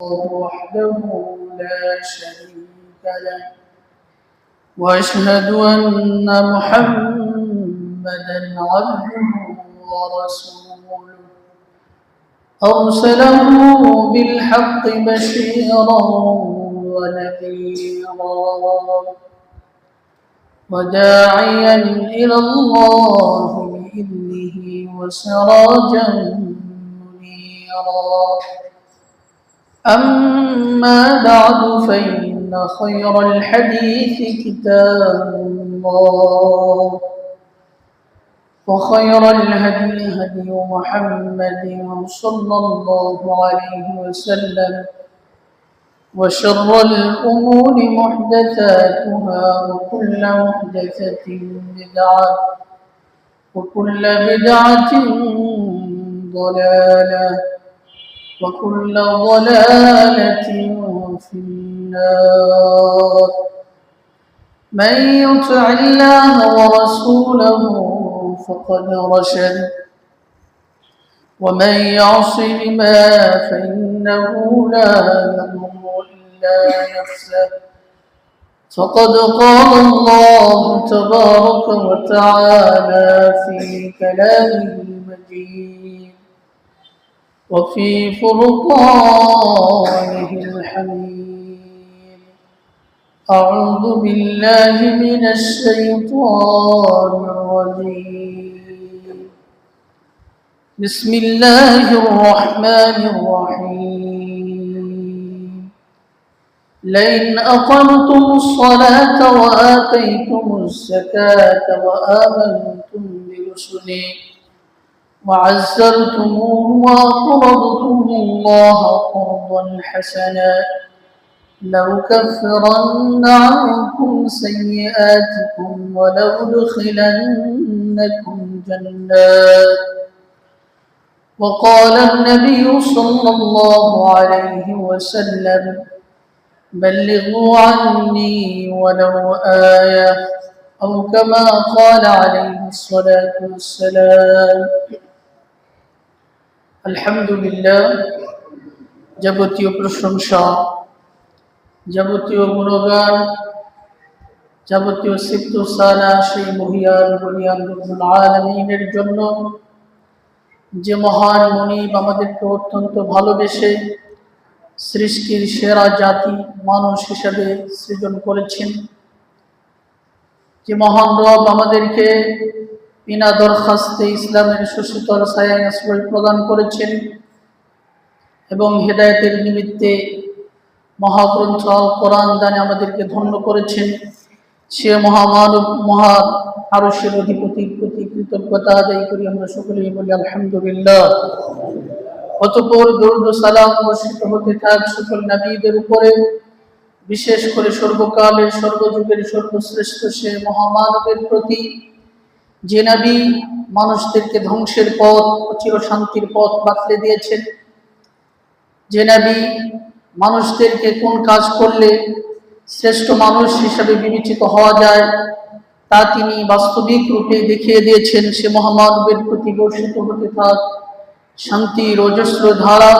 وحده لا شريك له وأشهد أن محمدا عبده ورسوله أرسله بالحق بشيرا ونذيرا وداعيا إلى الله بإذنه وسراجا منيرا أما بعد فإن خير الحديث كتاب الله وخير الهدي هدي محمد صلى الله عليه وسلم وشر الأمور محدثاتها وكل محدثة بدعة وكل بدعة ضلالة وكل ضلالة في النار. من يطع الله ورسوله فقد رشد ومن يعصهما فإنه لا يضر إلا نفسه. فقد قال الله تبارك وتعالى في كلامه المجيد وفي فرقانه الحميد. أعوذ بالله من الشيطان الرجيم. بسم الله الرحمن الرحيم. لئن أقمتم الصلاة وآتيتم الزكاة وآمنتم برسلي وعزرتموه وأقرضتم الله قرضا حسنا لأكفرن عنكم سيئاتكم ولأدخلنكم جنات. وقال النبي صلى الله عليه وسلم بلغوا عني ولو آية أو كما قال عليه الصلاة والسلام. আলহামদুলিল্লাহ, যাবতীয় প্রশংসা, যাবতীয় গুণগান, যাবতীয় সিফত সানা সেই মহিয়ান বলিয়ান রব্বুল আলামিনের জন্য, যে মহান মনিব আমাদেরকে অত্যন্ত ভালোবেসে সৃষ্টির সেরা জাতি মানুষ হিসাবে সৃজন করেছেন, যে মহান রব আমাদেরকে বিনা দরখাস্তে ইসলামের সুশীতল ছায়ায় আশ্রয় প্রদান করেছেন এবং হেদায়েতের নিমিত্তে মহাগ্রন্থ আল কোরআন দানে আমাদেরকে ধন্য করেছেন, সে মহামানব মহা আরশের অধিপতির প্রতি কৃতজ্ঞতা আদায় করি আমরা সকলেই বলি আলহামদুলিল্লাহ। অতঃপর দরুদ ও সালাম বর্ষিত হতে থাক সকল নবীদের উপরে, বিশেষ করে সর্বকালের সর্বযুগের সর্বশ্রেষ্ঠ সে মহামানবের প্রতি, যে নবী মানুষদেরকে ধ্বংসের পথ ও চিরশান্তির পথ বাতলে দিয়েছেন, যে নবী মানুষদেরকে কোন কাজ করলে শ্রেষ্ঠ মানুষ হিসাবে বিবেচিত হওয়া যায় তা তিনি বাস্তবিক রূপে দেখিয়ে দিয়েছেন, সে মহামানবের প্রতি বর্ষিত হতে থাক শান্তির অজস্র ধারা।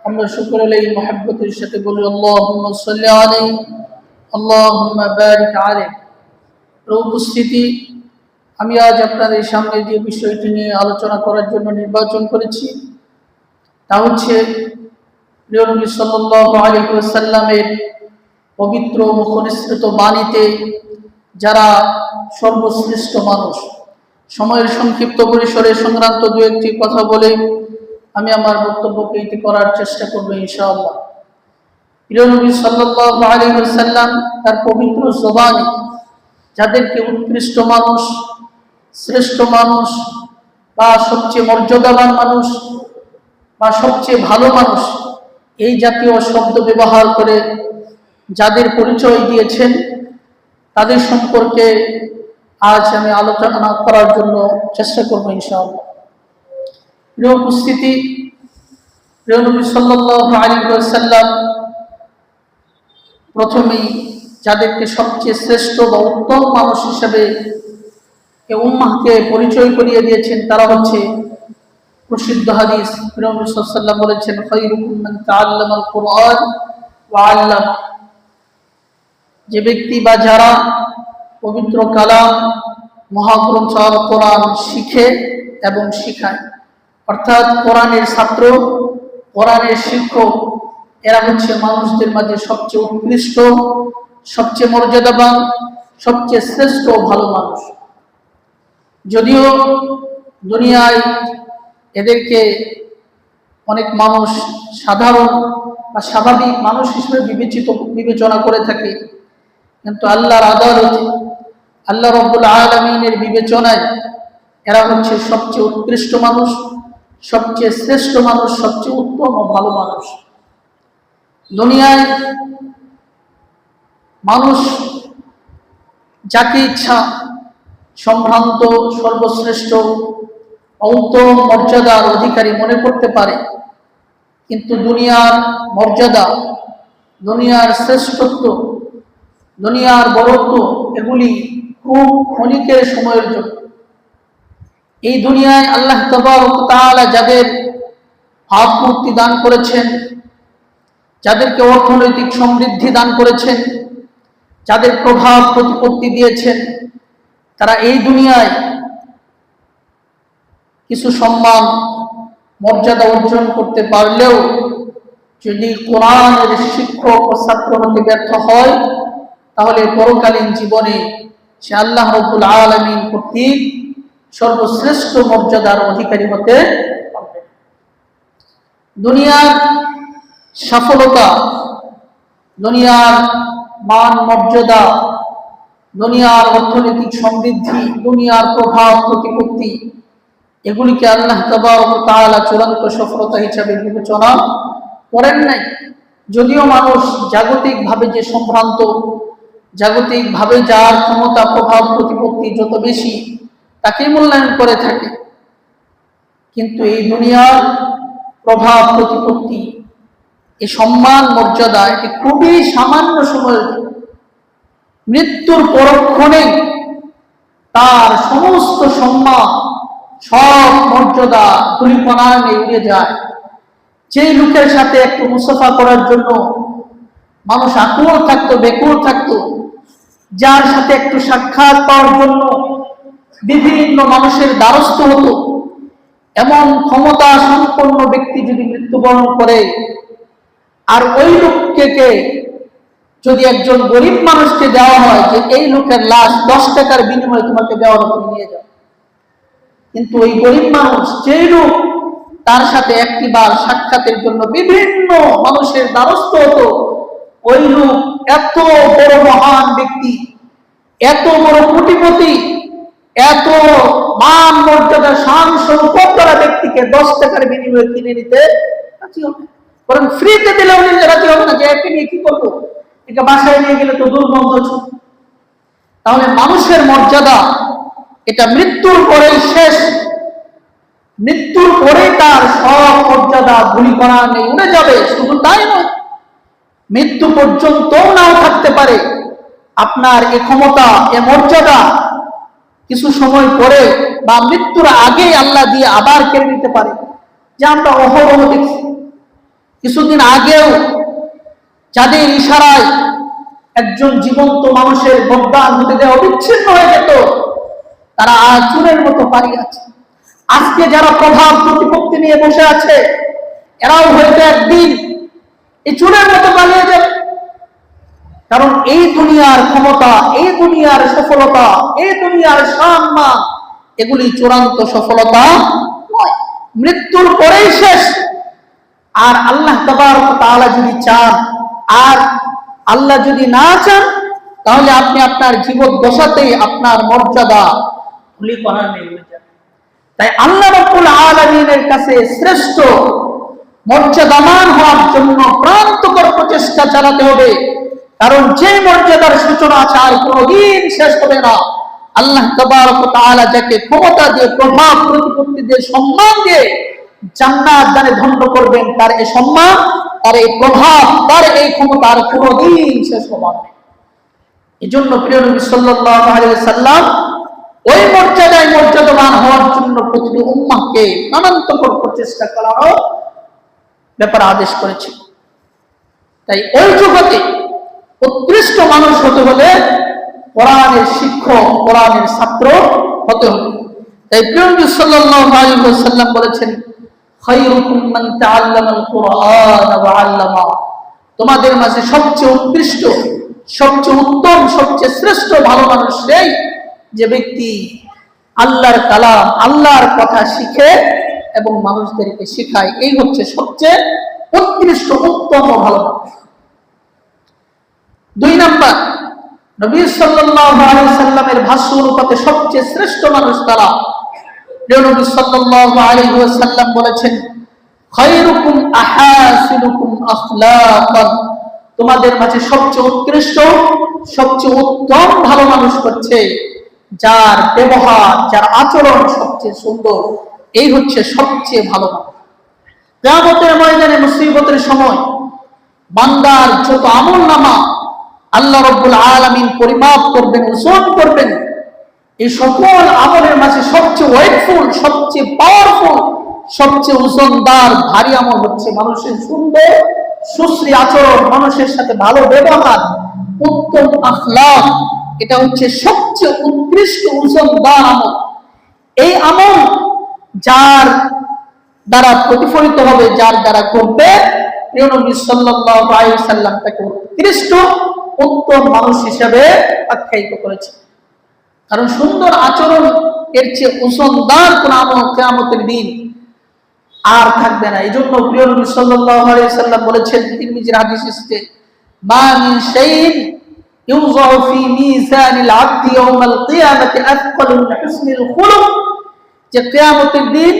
আমরা সকলে এই মহব্বতের সাথে বলি আল্লাহুম্মা সাল্লি আলাইহি আল্লাহুম্মা বারিক আলাইহি। উপস্থিতি, আমি আজ আপনাদের সামনে যে বিষয়টি নিয়ে আলোচনা করার জন্য নির্বাচন করেছি তা হচ্ছে প্রিয় নবী সাল্লাল্লাহু আলাইহি ওয়াসাল্লামের পবিত্র মুখনিসৃত বাণীতে যারা সর্বশ্রেষ্ঠ মানুষ। সময়ের সংক্ষিপ্ত পরিসরে সংক্রান্ত দু একটি কথা বলে আমি আমার বক্তব্যকে ইতি করার চেষ্টা করব ইনশাআল্লাহ। প্রিয় নবী সাল্লাল্লাহু আলাইহি ওয়াসাল্লাম তার পবিত্র জবানে যাদেরকে উৎকৃষ্ট মানুষ, শ্রেষ্ঠ মানুষ বা সবচেয়ে মর্যাদাবান মানুষ বা সবচেয়ে ভালো মানুষ এই জাতীয় শব্দ ব্যবহার করে যাদের পরিচয় দিয়েছেন তাদের সম্পর্কে আজ আমি আলোচনা করার জন্য চেষ্টা করব ইনশাআল্লাহ। প্রিয় উপস্থিতি, প্রিয় নবী সাল্লাল্লাহু আলাইহি ওয়াসাল্লাম প্রথমেই যাদেরকে সবচেয়ে শ্রেষ্ঠ বা উত্তম মানুষ হিসেবে উম্মাহকে পরিচয় করিয়ে দিয়েছেন তারা হচ্ছে প্রসিদ্ধ হাদিস, প্রিয় নবী সাল্লাল্লাহু আলাইহি ওয়াসাল্লাম বলেছেন, খায়রুকুম মান তাআল্লামাল কুরআন ওয়া আল্লামা। যে ব্যক্তি বা যারা পবিত্র কালাম মহাগ্রন্থ আল কোরআন শিখে এবং শিখায়, অর্থাৎ কোরআনের ছাত্র, কোরআনের শিক্ষক, এরা হচ্ছে মানুষদের মাঝে সবচেয়ে উৎকৃষ্ট, সবচেয়ে মর্যাদাবান, সবচেয়ে শ্রেষ্ঠ ভালো মানুষ। যদিও দুনিয়ায় এদেরকে অনেক মানুষ সাধারণ বা স্বাভাবিক মানুষ হিসেবে বিবেচনা করে থাকে, কিন্তু আল্লাহর আদালতে, আল্লাহ রাব্বুল আলামিনের বিবেচনায় এরা হচ্ছে সবচেয়ে উৎকৃষ্ট মানুষ, সবচেয়ে শ্রেষ্ঠ মানুষ, সবচেয়ে উত্তম ও ভালো মানুষ। দুনিয়ায় মানুষ যাকে ইচ্ছা সম্ভ্রান্ত, সর্বশ্রেষ্ঠ, উত্তম মর্যাদার অধিকারী মনে করতে পারে, কিন্তু দুনিয়ার মর্যাদা, দুনিয়ার শ্রেষ্ঠত্ব, দুনিয়ার বড়ত্ব এগুলি খুব ক্ষণিকের সময়ের জন্য। এই দুনিয়ায় আল্লাহ তাবারক ওয়া তাআলা যাদের ভাবমূর্তি দান করেছেন, যাদেরকে অর্থনৈতিক সমৃদ্ধি দান করেছেন, যাদের প্রভাব প্রতিপত্তি দিয়েছেন, তারা এই দুনিয়ায় কিছু সম্মান মর্যাদা অর্জন করতে পারলেও যদি কোরআনের শিক্ষক ও ছাত্র হতে ব্যর্থ হয়, তাহলে পরকালীন জীবনে সে আল্লাহ রাব্বুল আলামিন কর্তৃক সর্বশ্রেষ্ঠ মর্যাদার অধিকারী হতে পারবে। দুনিয়ার সফলতা, দুনিয়ার মান মর্যাদা, দুনিয়ার অর্থনৈতিক সমৃদ্ধি, দুনিয়ার প্রভাব প্রতিপত্তি, এগুলিকে আল্লাহ তাবারক ওয়া তাআলা চূড়ান্ত সফলতা হিসাবে বিবেচনা করেন নাই। যদিও মানুষ জাগতিকভাবে যে সম্ভ্রান্ত, জাগতিকভাবে যার ক্ষমতা, প্রভাব প্রতিপত্তি যত বেশি, তাকে মূল্যায়ন করে থাকে, কিন্তু এই দুনিয়ার প্রভাব প্রতিপত্তি, এই সম্মান মর্যাদা, এটি খুবই সামান্য সময়ের জন্য। মৃত্যুর পরক্ষণে তার সমস্ত সম্মান, সব মর্যাদা ধূলিকণায় উড়ে যায়। যেই লোকের সাথে একটু মুসাফা করার জন্য মানুষ আকুল থাকতো, বেকুল থাকতো, যার সাথে একটু সাক্ষাৎ পাওয়ার জন্য বিভিন্ন মানুষের দ্বারস্থ হতো, এমন ক্ষমতা সম্পন্ন ব্যক্তি যদি মৃত্যুবরণ করে, আর ওই লোককে যদি একজন গরিব মানুষকে দেওয়া হয় যে এই লোকের লাশ 10 টাকার বিনিময়ে তোমাকে দেওয়া হবে, নিয়ে যাও, কিন্তু ওই গরিব মানুষ, যেই লোক তার সাথে একটিবার সাক্ষাতের জন্য বিভিন্ন মানুষের দ্বারস্থ হতো, ওই লোক এত বড় মহান ব্যক্তি, এত বড় কোটিপতি, এত মান মর্যাদা শান সম্পদ করা ব্যক্তিকে 10 টাকার বিনিময়ে কিনে নিতে রাজি হবে, বরং ফ্রিতে দিলেও নিতে রাজি হবে না। যে একে নিয়ে কি করবো, এটা বাসায় নিয়ে গেলে তো দুর্গন্ধ। তাহলে মানুষের মর্যাদা এটা মৃত্যুর পরেই শেষ, মৃত্যুর পরে তার সব মর্যাদা ধূলিকণা উড়ে যাবে। শুধু তাই নয়, মৃত্যু পর্যন্ত নাও থাকতে পারে আপনার এই ক্ষমতা, এ মর্যাদা, কিছু সময় পরে বা মৃত্যুর আগেই আল্লাহ দিয়ে আবার কেড়ে নিতে পারে। যে আমরা অহরহ দেখছি, কিছুদিন আগেও যাদের ইশারায় একজন জীবন্ত মানুষের বদদান হতে দেওয়া বিচ্ছিন্ন হয়ে যেত, তারা আজ চুরের মতো পালিয়ে আছে। আজকে যারা প্রভাব প্রতিপত্তি নিয়ে বসে আছে, এরাও হয়তো একদিন এই চুরের মতো পালিয়ে যাবে। কারণ এই দুনিয়ার ক্ষমতা, এই দুনিয়ার সফলতা, এই দুনিয়ার সম্মান, এগুলি চূড়ান্ত সফলতা নয়, মৃত্যুর পরেই শেষ। আর আল্লাহ তাবারক ওয়া তাআলা যদি চান, আর আল্লাহ যদি না চান, তাহলে আপনি আপনার জীবদ্দশাতেই আপনার মর্যাদা ধূলিকণা হয়ে যাবে। তাই আল্লাহ রাব্বুল আলামিনের কাছে শ্রেষ্ঠ মর্যাদামান হওয়ার জন্য প্রান্তকর প্রচেষ্টা চালাতে হবে। কারণ যে মর্যাদার সূচনা আছে আর কোনদিন শেষ হবে না। আল্লাহ তাবারক ওয়া তাআলা যাকে ক্ষমতা দিয়ে, প্রভাব প্রতিপত্তি দিয়ে, সম্মান দিয়ে জান্নাত দানে ধন্য করবেন, তার এই সম্মান, তার এই প্রভাব, তার এই ক্ষমতা আর কোনদিন শেষ হবে না। এজন্য প্রিয় নবী সাল্লাল্লাহু আলাইহি ওয়াসাল্লাম ওই মর্যাদায় মর্যাদাবান হওয়ার জন্য প্রতিটি উম্মাহকে নানান্তকর প্রচেষ্টা করারও ব্যাপারে আদেশ করেছে। তাই ওই জগতে উৎকৃষ্ট মানুষ হতে হলে কোরআনের শিক্ষক, কোরআনের ছাত্র হতে হবে। তাই প্রিয় নবী সাল্লাল্লাহু আলাইহি ওয়াসাল্লাম বলেছেন, খায়রুকুম মান তাআল্লামাল কুরআন ওয়া আল্লামা, তোমাদের মাঝে সবচেয়ে উৎকৃষ্ট, সবচেয়ে উত্তম, সবচেয়ে শ্রেষ্ঠ ভালো মানুষ সেই যে ব্যক্তি আল্লাহর কালাম, আল্লাহর কথা শিখে এবং মানুষদেরকে শেখায়। এই হচ্ছে সবচেয়ে উৎকৃষ্ট, উত্তম ও ভালো মানুষ। 2 নাম্বার, নবী সাল্লাল্লাহু আলাইহি সাল্লামের ভাষ্য অনুপাতে সবচেয়ে শ্রেষ্ঠ মানুষ তারা। প্রিয় নবী সাল্লাল্লাহু আলাইহি ওয়াসাল্লাম বলেছেন, খায়রুকুম আহাসিনুকুম আখলাকান, তোমাদের মাঝে সবচেয়ে উৎকৃষ্ট, সবচেয়ে উত্তম ভালো মানুষ হচ্ছে যার ব্যবহার, যার আচরণ সবচেয়ে সুন্দর। এই হচ্ছে সবচেয়ে ভালো মানুষ। কিয়ামতের ময়দানে মুসিবতের সময় বান্দার যত আমলনামা আল্লাহ রাব্বুল আলামিন পরিমাপ করবেন, ওজন করবেন, এই সকল আমলের মাঝে সবচেয়ে ওয়েটফুল, সবচেয়ে পাওয়ারফুল, সবচেয়ে ওজনদার ভারী আমল হচ্ছে মানুষের সুন্দর সুশ্রী আচরণ, মানুষের সাথে ভালো ব্যবহার, উত্তম আখলাক। এটা হচ্ছে সবচেয়ে উৎকৃষ্ট ওজনদার আমল। এই আমল যার দ্বারা প্রতিফলিত হবে, যার দ্বারা করবে, প্রিয় নবী সাল্লাল্লাহু আলাইহি ওয়াসাল্লাম তাকে উৎকৃষ্ট উত্তম মানুষ হিসেবে আখ্যায়িত করেছে। কারণ সুন্দর আচরণ এর চেয়ে ওজনদার কোন আমল কিয়ামতের দিন আর থাকবে না। এই জন্য প্রিয় নবী সাল্লাল্লাহু আলাইহি ওয়াসাল্লাম বলেছেন, তিরমিজির হাদিস এসেছে, মা মিন শাইইন ইউযাউ ফি মিজানিল আবদি ইয়াওমাল কিয়ামাতি আথকালু মিন হুসনিল খুলুক, যে কিয়ামতের দিন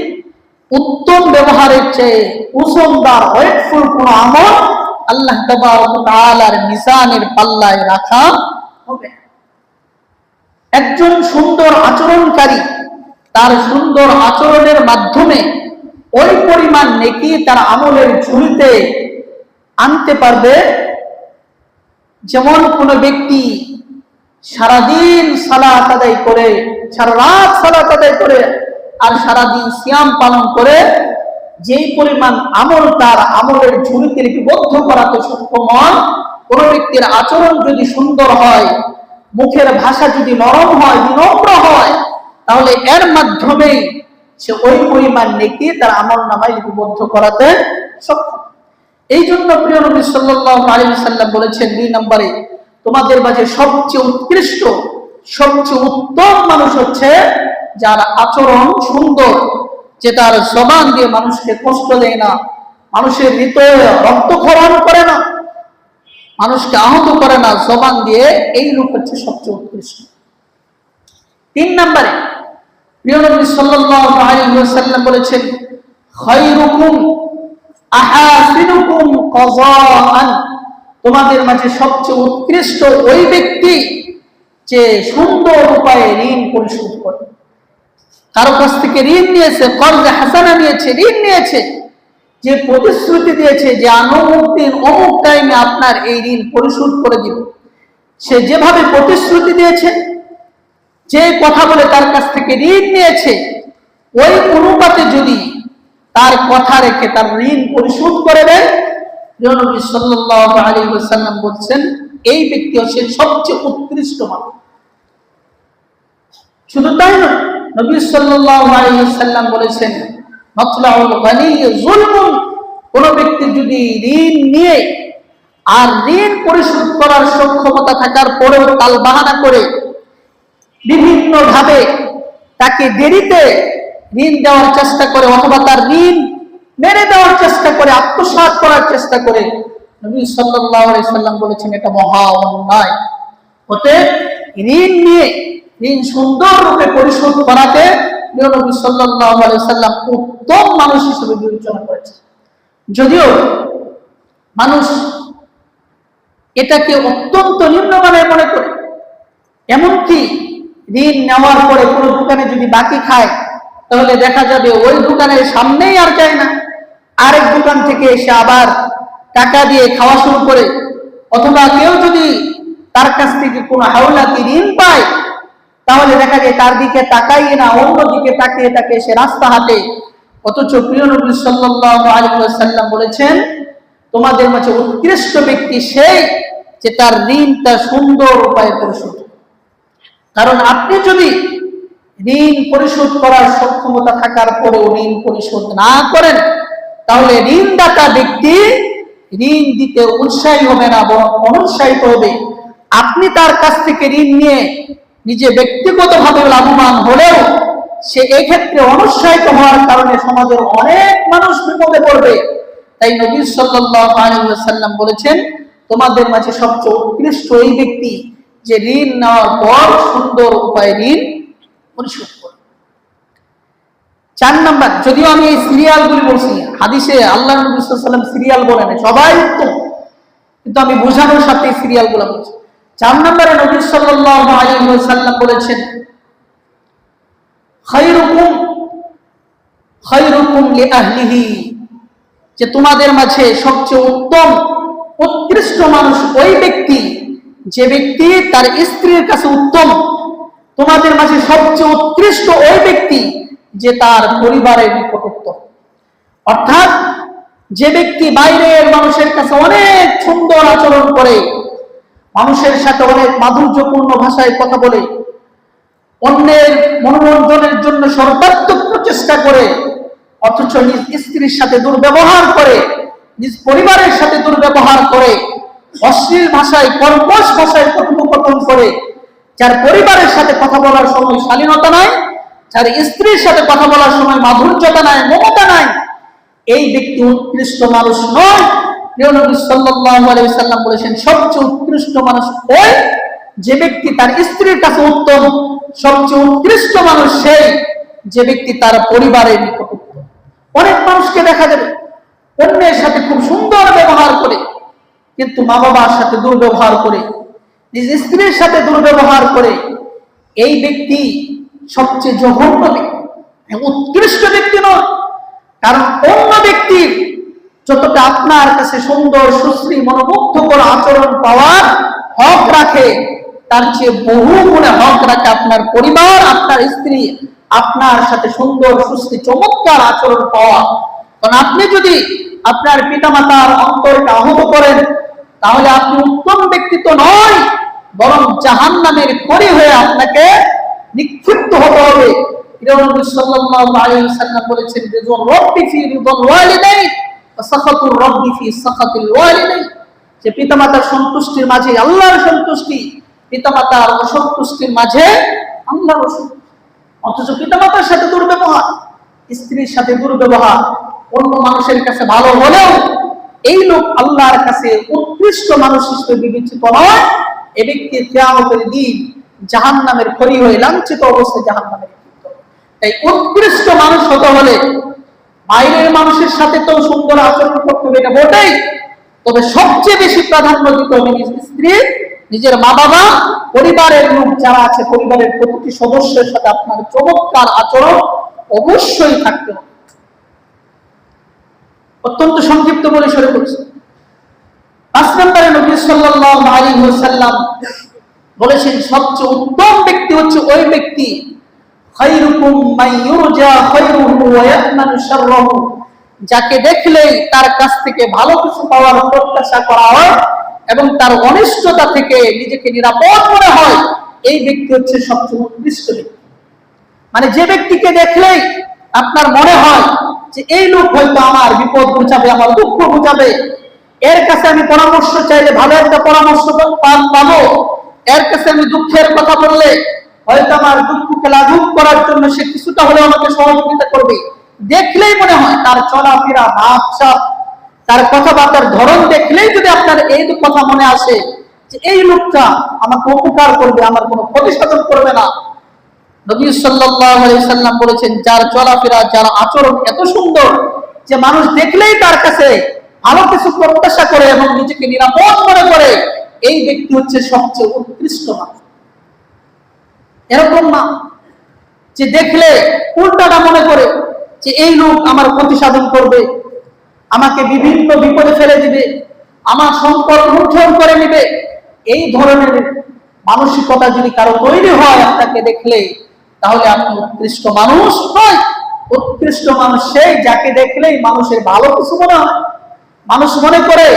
উত্তম ব্যবহারের চেয়ে ওজনদার ওয়েটফুল কোন আমল আল্লাহ তাবারক ওয়া তাআলার মিজানের পাল্লায় রাখা হবে। একজন সুন্দর আচরণকারী তার সুন্দর আচরণের মাধ্যমে ওই পরিমাণ নেকি তার আমলের ঝুলিতে আনতে পারবে, যেমন কোন ব্যক্তি সারাদিন সালাত আদায় করে, সারা রাত সালাত আদায় করে আর সারাদিন সিয়াম পালন করে যেই পরিমাণ আমল তার আমলের ঝুলিতে লিপিবদ্ধ করাতে সক্ষম হয়, কোন ব্যক্তির আচরণ যদি সুন্দর হয়, মুখের ভাষা যদি নরম হয়, বিনম্র হয়, তাহলে এর মাধ্যমেই সে ওই পরিমাণ নেকি তার আমল নামায় লিপিবদ্ধ করাতে সক্ষম। এই জন্য প্রিয় নবী সাল্লাল্লাহু আলাইহি ওয়াসাল্লাম বলেছেন, 2 নম্বরে, তোমাদের মাঝে সবচেয়ে উৎকৃষ্ট, সবচেয়ে উত্তম মানুষ হচ্ছে যার আচরণ সুন্দর, যে তার জবান দিয়ে মানুষকে কষ্ট দেয় না, মানুষের হৃদয়ে রক্তক্ষরণ করে না, মানুষকে আহত করে না জবান দিয়ে, এই লোক হচ্ছে সবচেয়ে উৎকৃষ্ট। 3 নম্বরে প্রিয় নবী সাল্লাল্লাহু আলাইহি ওয়াসাল্লাম বলেছেন, খায়রুকুম আহাসিনুকুম কাযাআন, তোমাদের মাঝে সবচেয়ে উৎকৃষ্ট ওই ব্যক্তি যে সুন্দর উপায়ে ঋণ পরিশোধ করে। কারো কাছ থেকে ঋণ নিয়েছে, কর্জে হাসানা নিয়েছে, ঋণ নিয়েছে, যে প্রতিশ্রুতি দিয়েছে যে অমুক দিন অমুক টাইমে আপনার এই ঋণ পরিশোধ করে দিব, সে যেভাবে প্রতিশ্রুতি দিয়েছে, যে কথা বলে তার কাছ থেকে ঋণ নিয়েছে, ওই অনুপাতে যদি তার কথা রেখে তার ঋণ পরিশোধ করে দেয়, নবী সাল্লাল্লাহু আলাইহি ওয়াসাল্লাম বলছেন এই ব্যক্তি হচ্ছে সবচেয়ে উৎকৃষ্ট মানুষ। শুধু তাই নয়, নবী সাল্লাল্লাহু আলাইহি ওয়াসাল্লাম বলেছেন, মাতলাউল গানি যুলমুন, কোন ব্যক্তি যদি ঋণ নিয়ে আর ঋণ পরিশোধ করার সক্ষমতা থাকার পরেও তালবাহানা করে বিভিন্ন ভাবে তাকে দেরিতে ঋণ দেওয়ার চেষ্টা করে, অথবা তার ঋণ মেরে দেওয়ার চেষ্টা করে, আত্মসাৎ করার চেষ্টা করে, নবী সাল্লাল্লাহু আলাইহি ওয়াসাল্লাম বলেছেন এটা মহা অন্যায়। অতএব ঋণ নিয়ে ঋণ সুন্দর রূপে পরিশোধ করাতে নবী সাল্লাল্লাহু আলাইহি ওয়াসাল্লাম উত্তম মানুষ হিসেবে বিবেচনা করেছেন। যদিও মানুষ এটাকে অত্যন্ত নিম্নমানের মনে করে, এমনকি ঋণ নেওয়ার পরে কোনো দোকানে যদি বাকি খায়, তাহলে দেখা যাবে ওই দোকানের সামনেই আর যায় না, আরেক দোকান থেকে এসে আবার টাকা দিয়ে খাওয়া শুরু করে। অথবা কেউ যদি তার কাছ থেকে কোনো হাওলাতি ঋণ পায়, তাহলে দেখা যায় তার দিকে তাকাই না, অন্য দিকে তাকিয়ে তাকে সে রাস্তা হাঁটে। অথচ প্রিয় নবী সাল্লাল্লাহু আলাইহি ওয়াসাল্লাম বলেছেন, তোমাদের মাঝে উৎকৃষ্ট ব্যক্তি সেই যে তার ঋণটা সুন্দর উপায়ে পরিশোধ। কারণ আপনি যদি ঋণ পরিশোধ করার সক্ষমতা থাকার পরেও ঋণ পরিশোধ না করেন, তাহলে ঋণদাতা ব্যক্তি ঋণ দিতে উৎসাহী হবে না, বরং অনুৎসাহিত হবে। আপনি তার কাছ থেকে ঋণ নিয়ে নিজে ব্যক্তিগতভাবে লাভবান হলেও সে এক্ষেত্রে অনুৎসাহিত হওয়ার কারণে সমাজের অনেক মানুষ বিপদে পড়বে। তাই নবী সাল্লাল্লাহু আলাইহি ওয়াসাল্লাম বলেছেন, তোমাদের মাঝে সবচেয়ে উৎকৃষ্ট এই ব্যক্তি যে ঋণ নেওয়ার পর সুন্দর উপায়ে ঋণ পরিশোধ করে। 4 নাম্বার, যদিও আমি এই সিরিয়ালগুলি বলছি, হাদিসে আল্লাহ নবী সাল্লাল্লাহু আলাইহি ওয়াসাল্লাম সিরিয়াল বলেন, সবাই উত্তম, কিন্তু আমি বোঝানোর সাথে এই সিরিয়ালগুলো বলছি। 4 নম্বরে নবী সাল্লাল্লাহু আলাইহি ওয়াসাল্লাম বলেছেন, খায়রুকুম খায়রুকুম লিআহলিহি, যে তোমাদের মাঝে সবচেয়ে উত্তম উৎকৃষ্ট মানুষ ওই ব্যক্তি যে ব্যক্তি তার স্ত্রীর কাছে উত্তম। তোমাদের মাঝে সবচেয়ে উৎকৃষ্ট ওই ব্যক্তি যে তার পরিবারের নিকট উত্তম। অর্থাৎ যে ব্যক্তি বাইরের মানুষের কাছে অনেক সুন্দর আচরণ করে, মানুষের সাথে অনেক মাধুর্যপূর্ণ ভাষায় কথা বলে, অন্যের মনোরঞ্জনের জন্য সর্বাত্মক প্রচেষ্টা করে, অথচ নিজ স্ত্রীর সাথে দুর্ব্যবহার করে, নিজ পরিবারের সাথে দুর্ব্যবহার করে, অশ্লীল ভাষায় কর্কশ ভাষায় কথোপকথন করে, যার পরিবারের সাথে কথা বলার সময় শালীনতা নাই, যার স্ত্রীর সাথে কথা বলার সময় মাধুর্যতা নাই, মমতা নাই, এই ব্যক্তি উৎকৃষ্ট মানুষ নয়। প্রিয় নবী সাল্লাল্লাহু আলাইহি ওয়াসাল্লাম বলেছেন, সবচেয়ে উৎকৃষ্ট মানুষ ওই যে ব্যক্তি তার স্ত্রীর কাছে উত্তম। সবচেয়ে উৎকৃষ্ট মানুষ সেই যে ব্যক্তি তার পরিবারের নিকট উত্তম। অনেক মানুষকে দেখা যাবে অন্যের সাথে খুব সুন্দর ব্যবহার করে, কিন্তু মা বাবার সাথে দুর্ব্যবহার করে, নিজ স্ত্রীর সাথে দুর্ব্যবহার করে। এই ব্যক্তি সবচেয়ে জঘন্য ব্যক্তি, উৎকৃষ্ট ব্যক্তি নয়। কারণ অন্য ব্যক্তির যতটা আপনার কাছে সুন্দর সুশ্রী মনোমুগ্ধকর আচরণ পাওয়ার হক রাখে, তার চেয়ে বহু গুণে হক রাখে আপনার পরিবার, আপনার স্ত্রী আপনার সাথে সুন্দর সুশ্রী চমৎকার আচরণ পাওয়া। কারণ আপনি যদি আপনার পিতামাতার অন্তরকে আহত করেন, তাহলে আপনি উত্তম ব্যক্তিত্ব নয়, বরং জাহান্নামের খড়ি হয়ে আপনাকে নিক্ষিপ্ত হতে হবে। নবী সাল্লাল্লাহু আলাইহি ওয়াসাল্লাম বলেছেন, রিদওয়ান রাব্বি ফি রিদওয়াল ওয়ালিদাইন ওয়া সাখাতুর রাব্বি ফি সাখাতিল ওয়ালিদাইন, যে পিতামাতার সন্তুষ্টির মাঝে আল্লাহর সন্তুষ্টি, পিতামাতার অসন্তুষ্টির মাঝে আল্লাহর অসন্তুষ্টি। অথচ পিতামাতার সাথে দুর্ব্যবহার, স্ত্রীর সাথে দুর্ব্যবহার, অন্য মানুষের কাছে ভালো হলেও এই লোক আল্লাহর কাছে উৎকৃষ্ট মানুষ হিসেবে বিবেচিত নয়। এ ব্যক্তি কিয়ামতের দিন জাহান্নামের খড়ি হয়ে লাঞ্ছিত অবস্থায় জাহান্নামে। তাই উৎকৃষ্ট মানুষ হতে হলে বাইরের মানুষের সাথে তো সুন্দর আচরণ করতে হবে, এটা বটেই, তবে সবচেয়ে বেশি প্রাধান্য দিতে হবে নিজ স্ত্রী, নিজের মা বাবা, পরিবারের লোক যারা আছে, পরিবারের প্রতিটি সদস্যের সাথে আপনার চমৎকার আচরণ অবশ্যই থাকতে হবে। অত্যন্ত সংক্ষিপ্ত বলে সরে পড়ছে। 5 নম্বরে নবী সাল্লাল্লাহু আলাইহি ওয়াসাল্লাম বলেছেন, সবচেয়ে উত্তম ব্যক্তি হচ্ছে ওই ব্যক্তি, খায়রুকুম মান ইউরজা খায়রুহু ওয়া ইয়ামানু শাররুহু, যাকে দেখলেই তার কাছ থেকে ভালো কিছু পাওয়ার প্রত্যাশা করা হয় এবং তার অনিষ্টতা থেকে নিজেকে নিরাপদ মনে হয়, এই ব্যক্তি হচ্ছে সবচেয়ে উৎকৃষ্ট ব্যক্তি। মানে যে ব্যক্তিকে দেখলেই আপনার মনে হয় যে এই লোক হয়তো আমার বিপদ ঘুচাবে, আমার দুঃখ ঘুচাবে, এর কাছে আমি পরামর্শ চাইলে ভালো একটা পরামর্শ পাবো, এর কাছে আমি দুঃখের কথা বললে হয়তো আমার দুঃখকে লাঘব করার জন্য সে কিছুটা হলেও আমাকে সহযোগিতা করবে, দেখলেই মনে হয় তার চলাফেরা, ভাবসাব, তার কথাবার্তার ধরন দেখলেই যদি আপনার এই কথা মনে আসে যে এই লোকটা আমাকে উপকার করবে, আমার কোনো ক্ষতি সাধন করবে না। নবী সাল্লাল্লাহু আলাইহি সাল্লাম বলেছেন, যার চলাফেরা, যার আচরণ এত সুন্দর যে মানুষ দেখলেই তার কাছে ভালো কিছু প্রত্যাশা করে এবং নিজেকে নিরাপদ মনে করে, এই ব্যক্তি হচ্ছে সবচেয়ে উৎকৃষ্ট মানুষ। এরকম না যে দেখলে উল্টাটা মনে করে যে এই লোক আমার ক্ষতি সাধন করবে, আমাকে বিভিন্ন বিপদে ফেলে দিবে, আমার সম্পদ লুণ্ঠন করে নিবে, এই ধরনের মানসিকতা যদি কারো তৈরি হয় আপনাকে দেখলে, তাহলে আপনি উৎকৃষ্ট মানুষ নয়। উৎকৃষ্ট মানুষ সেই যাকে দেখলেই মানুষের ভালো কিছু মনে হয়। মানুষ মনে করে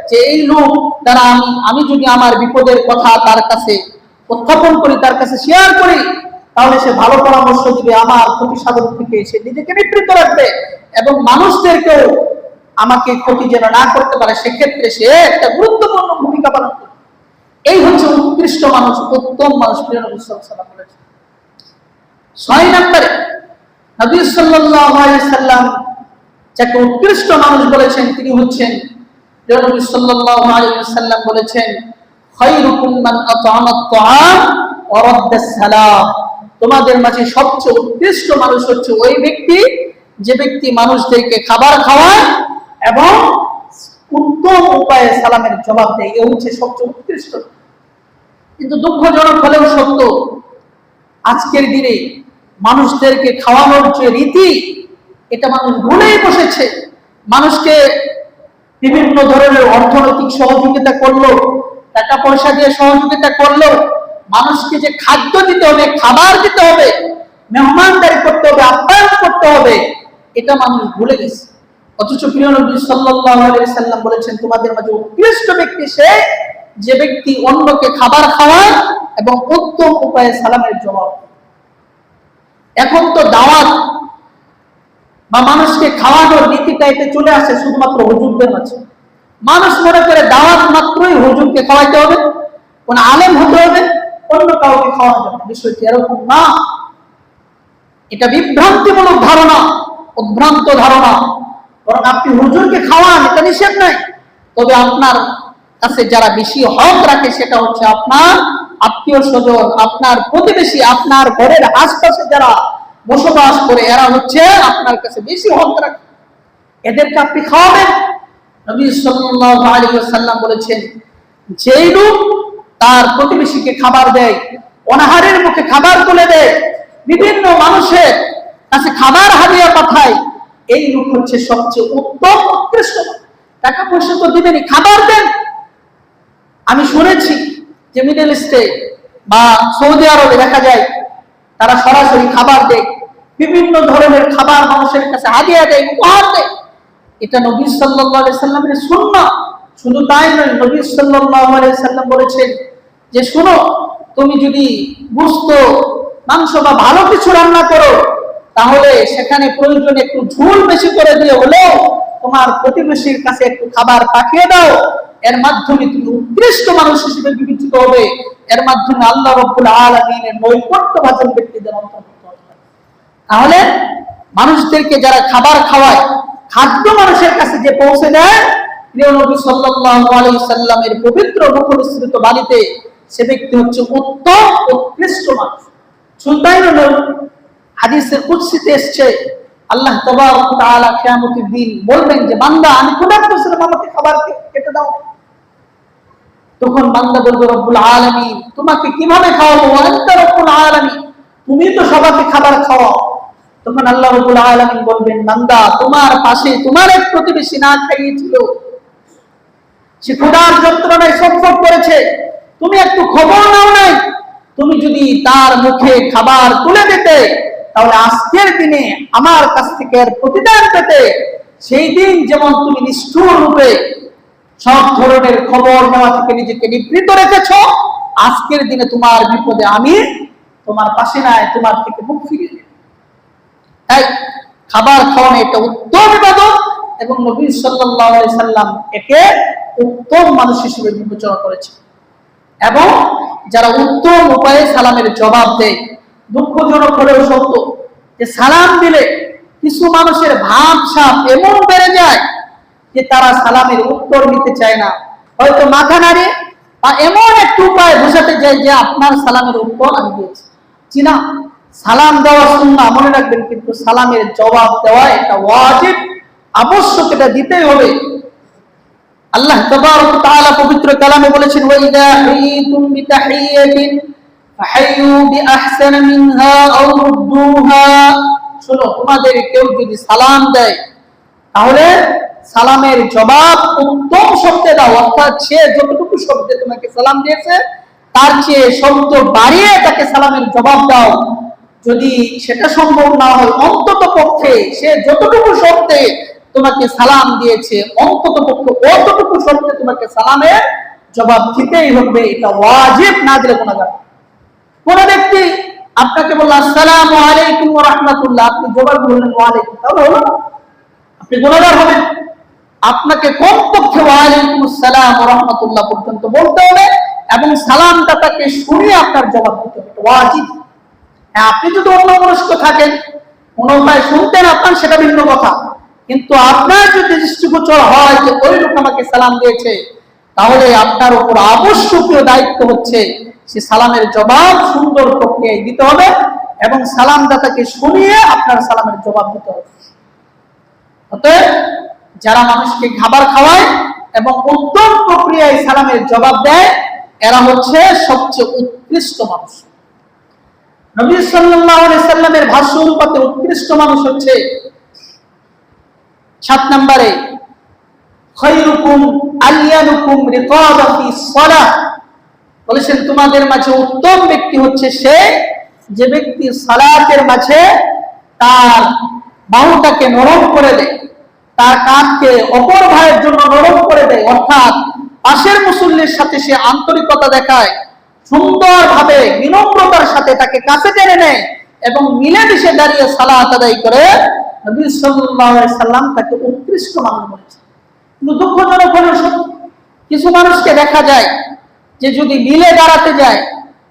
যে এই লোক দ্বারা আমি যদি আমার বিপদের কথা তার কাছে উত্থাপন করি, তার কাছে শেয়ার করি, তাহলে সে ভালো পরামর্শ দিবে, আমার ক্ষতি সাধন থেকে সে নিজেকে নিবৃত্ত রাখবে এবং মানুষদেরকেও আমাকে ক্ষতি যেন না করতে পারে, সেক্ষেত্রে সে একটা গুরুত্বপূর্ণ ভূমিকা পালন করে। এই হচ্ছে উৎকৃষ্ট মানুষ, উত্তম মানুষ। প্রিয় নবী সাল্লাল্লাহু আলাইহি ওয়াসাল্লাম বলেছেন। 6 নম্বরে নবী সাল্লাল্লাহু আলাইহি ওয়াসাল্লাম যাকে উৎকৃষ্ট মানুষ বলেছেন তিনি হচ্ছেন, প্রিয় নবী সাল্লাল্লাহু আলাইহি ওয়াসাল্লাম বলেছেন, খায়রুকুম মান আত'আমা আত-তা'আম ওয়া রাদ্দা আস-সালাম। তোমাদের মাঝে সবচেয়ে উৎকৃষ্ট মানুষ হচ্ছে ওই ব্যক্তি যে ব্যক্তি মানুষদেরকে খাবার খাওয়ায় এবং উত্তম উপায়ে সালামের জবাব দেয়। এ হচ্ছে সবচেয়ে উৎকৃষ্ট। কিন্তু দুঃখজনক হলেও সত্য, আজকের দিনে মানুষদেরকে খাওয়ানোর যে রীতি, এটা মানুষ ভুলেই বসেছে। মানুষকে বিভিন্ন ধরনের অর্থনৈতিক সহযোগিতা করলো, টাকা পয়সা দিয়ে সহযোগিতা করলো, মানুষকে যে খাদ্য দিতে হবে, খাবার দিতে হবে, মেহমানদারি করতে হবে, আপ্যায়ন করতে হবে, এটা মানুষ ভুলে গেছে। অথচ প্রিয় নবী সাল্লাল্লাহু আলাইহি ওয়াসাল্লাম বলেছেন, তোমাদের মাঝে উৎকৃষ্ট ব্যক্তি সে যে ব্যক্তি অন্যকে খাবার খাওয়ায় এবং উত্তম উপায়ে সালামের জবাব। এখন তো দাওয়াত বা মানুষকে খাওয়ানোর নীতিটা এতে চলে আসে শুধুমাত্র হুজুরদের মাঝে। মানুষ মনে করে দাওয়াত মাত্রই হুজুরকে খাওয়াইতে হবে, কোন আলেম হতে হবে, অন্য কাউকে খাওয়ানো যাবে না। বিষয়টি এরকম না। এটা বিভ্রান্তিমূলক ধারণা, উদ্ভ্রান্ত ধারণা। বরং আপনি হুজুরকে খাওয়ান, এটা নিষেধ নাই। তবে আপনার কাছে যারা বেশি হক রাখে সেটা হচ্ছে আপনার আত্মীয় স্বজন, আপনার প্রতিবেশী, আপনার ঘরের আশপাশে যারা বসবাস করে, এরা হচ্ছে আপনার কাছে বেশি হক রাখে, এদেরকে আপনি খাওয়াবেন। নবী সাল্লাল্লাহু আলাইহি ওয়াসাল্লাম বলেছেন, যেই লোক তার প্রতিবেশীকে খাবার দেয়, অনাহারের মুখে খাবার তুলে দেয়, বিভিন্ন মানুষের কাছে খাবার হাদিয়া পাঠায়, এই লোক হচ্ছে সবচেয়ে উত্তম উৎকৃষ্ট। টাকা পয়সা তো দিবেনই, খাবার দেন। আমি শুনেছি যে মিডল ইস্টে বা সৌদি আরবে দেখা যায় তারা সরাসরি খাবার দেয়, বিভিন্ন ধরনের খাবার মানুষের কাছে হাদিয়া দেয়, উপহার দেয়। এটা নবী সাল্লাল্লাহু আলাইহি সাল্লামের সুন্নাহ। শুধু তাই নয়, নবী সাল্লাল্লাহু আলাইহি সাল্লাম বলেছেন যে শোনো, তুমি যদি গোশত, মাংস বা ভালো কিছু রান্না করো, তাহলে সেখানে প্রয়োজনে একটু ঝোল বেশি করে দিয়ে হলেও তোমার প্রতিবেশীর কাছে একটু খাবার পাঠিয়ে দাও। এর মাধ্যমে তুমি উৎকৃষ্ট মানুষ হিসেবে বিবেচিত হবে। এর মাধ্যমে আল্লাহ রাব্বুল আলামিনের নৈকট্য ভাজন ব্যক্তিদের অন্তর্ভুক্ত হবে। তাহলে মানুষদেরকে যারা খাবার খাওয়ায়, খাদ্য মানুষের কাছে যে পৌঁছে দেয়, প্রিয় নবী সাল্লাল্লাহু আলাইহি সাল্লামের পবিত্র মুখনিসৃত বাণীতে সে ব্যক্তি হচ্ছে উত্তম উৎকৃষ্ট মানুষ। শুনতাই না, হাদিসে কুদসিতে এসেছে, আল্লাহ তাবারক ওয়া তাআলা কিয়ামতের দিন বলবেন যে বান্দা, আমি ক্ষুধার্ত ছিলাম, আমাকে খাবার খেতে দাও। তখন বান্দা বলবে, রব্বুল আলামিন তোমাকে কিভাবে খাওয়াবো? আনতা রব্বুল আলামিন, তুমি তো সবাইকে খাবার খাওয়াও। তখন আল্লাহ রাব্বুল আলামিন বলবেন, বান্দা, তোমার পাশে তোমার এক প্রতিবেশী না খাইয়েছিল, সে ক্ষুধার যন্ত্রণায় ছটফট করেছে, তুমি একটু খবর নাও নাই। তুমি যদি তার মুখে খাবার তুলে দিতে, তাহলে আজকের দিনে আমার কাছ থেকে এর প্রতিদান পেতে। সেই দিন যেমন তুমি নিষ্ঠুর রূপে সব ধরনের খবর নেওয়া থেকে নিজেকে নিবৃত্ত রেখেছ, আজকের দিনে তোমার বিপদে আমি তোমার পাশে নাই, তোমার থেকে মুখ ফিরিয়ে দেব। তাই খাবার খাওয়ানো এটা উত্তম ইবাদত এবং নবী সাল্লাল্লাহু আলাইহি সাল্লাম একে উত্তম মানুষ হিসেবে বিবেচনা করেছে। এবং যারা উত্তম উপায়ে সালামের জবাব দেয়, দুঃখজনক হলেও সত্য যে সালাম দিলে কিছু মানুষের ভাব সাপ এমন বেড়ে যায় যে তারা সালামের উত্তর নিতে চায় না, হয়তো মাথা নাড়ে বা এমন একটু উপায় বোঝাতে যায় যে আপনার সালামের উত্তর আমি দিয়েছি। চিনা, সালাম দেওয়া সুন্নাহ মনে রাখবেন, কিন্তু সালামের জবাব দেওয়া এটা ওয়াজিব, আবশ্যক, এটা দিতেই হবে। আল্লাহ তাবারক ওয়া তাআলা পবিত্র কালামে বলেছেন, ওয়া ইযা হুইতুম বিতাহিয়াতিন ফাহাইয়ু বিআহসানা মিনহা আও রুদ্দুহা। শোনো, তোমাদের কেউ যদি সালাম দেয়, তাহলে সালামের জবাব উত্তম শব্দে দাও, অর্থাৎ সে যতটুকু শব্দে তোমাকে সালাম দিয়েছে তার চেয়ে শব্দ বাড়িয়ে তাকে সালামের জবাব দাও। যদি সেটা সম্ভব না হয়, অন্তত পক্ষে সে যতটুকু শব্দে তোমাকে সালাম দিয়েছে, অন্তত পক্ষে অতটুকু শব্দে তোমাকে সালামের জবাব দিতেই হবে। এটা ওয়াজিব, না দিলে গুনাহগার। কোন ব্যক্তি আপনাকে বলল আসসালামু আলাইকুম ওয়া রাহমাতুল্লাহ, আপনি জবাব বললেন ওয়া আলাইকুম, তাহলে হলো আপনি গুনাহগার হবেন। আপনাকে কমপক্ষে ওয়া আলাইকুম আসসালাম ওয়া রাহমাতুল্লাহ পর্যন্ত বলতে হবে এবং সালামটা তাকে শুনিয়ে আপনার জবাব দিতে হবে, ওয়াজিব। আপনি যদি অন্যমনস্ক থাকেন, কোনো উপায় শুনতেন আপনার, সেটা ভিন্ন কথা। কিন্তু আপনার যদি দৃষ্টিগোচর হয় যে ওই লোক আমাকে সালাম দিয়েছে, তাহলে আপনার উপর আবশ্যকীয় দায়িত্ব হচ্ছে সে সালামের জবাব সুন্দর প্রক্রিয়ায় দিতে হবে এবং সালামদাতাকে শুনিয়ে আপনার সালামের জবাব দিতে হবে। অতএব যারা মানুষকে খাবার খাওয়ায় এবং উত্তম প্রক্রিয়ায় সালামের জবাব দেয়, এরা হচ্ছে সবচেয়ে উৎকৃষ্ট মানুষ। নবী সাল্লাল্লাহু আলাইহি সাল্লামের ভাষ্য অনুপাতে উৎকৃষ্ট মানুষ হচ্ছে 7 নম্বরে খায়রুকুম আলিয়ানুকুম রিকাবা ফি সালাহ, বলেছেন তোমাদের মাঝে উত্তম ব্যক্তি হচ্ছে সে যে ব্যক্তি সালাতের মাঝে তার বাহুটাকে নরম করে দেয়, তার কাঁধকে অপর ভাইয়ের জন্য নরম করে দেয়, অর্থাৎ পাশের মুসল্লির সাথে সে আন্তরিকতা দেখায়, সুন্দরভাবে বিনম্রতার সাথে তাকে কাছে টেনে নেয় এবং মিলেমিশে দাঁড়িয়ে সালাত আদায় করে। নবী সাল্লাল্লাহু আলাইহি সাল্লাম তাকে উৎকৃষ্ট মানুষ বলেছেন। কিন্তু দুঃখজনক হলো কিছু মানুষকে দেখা যায় যে যদি মিলে দাঁড়াতে যায়,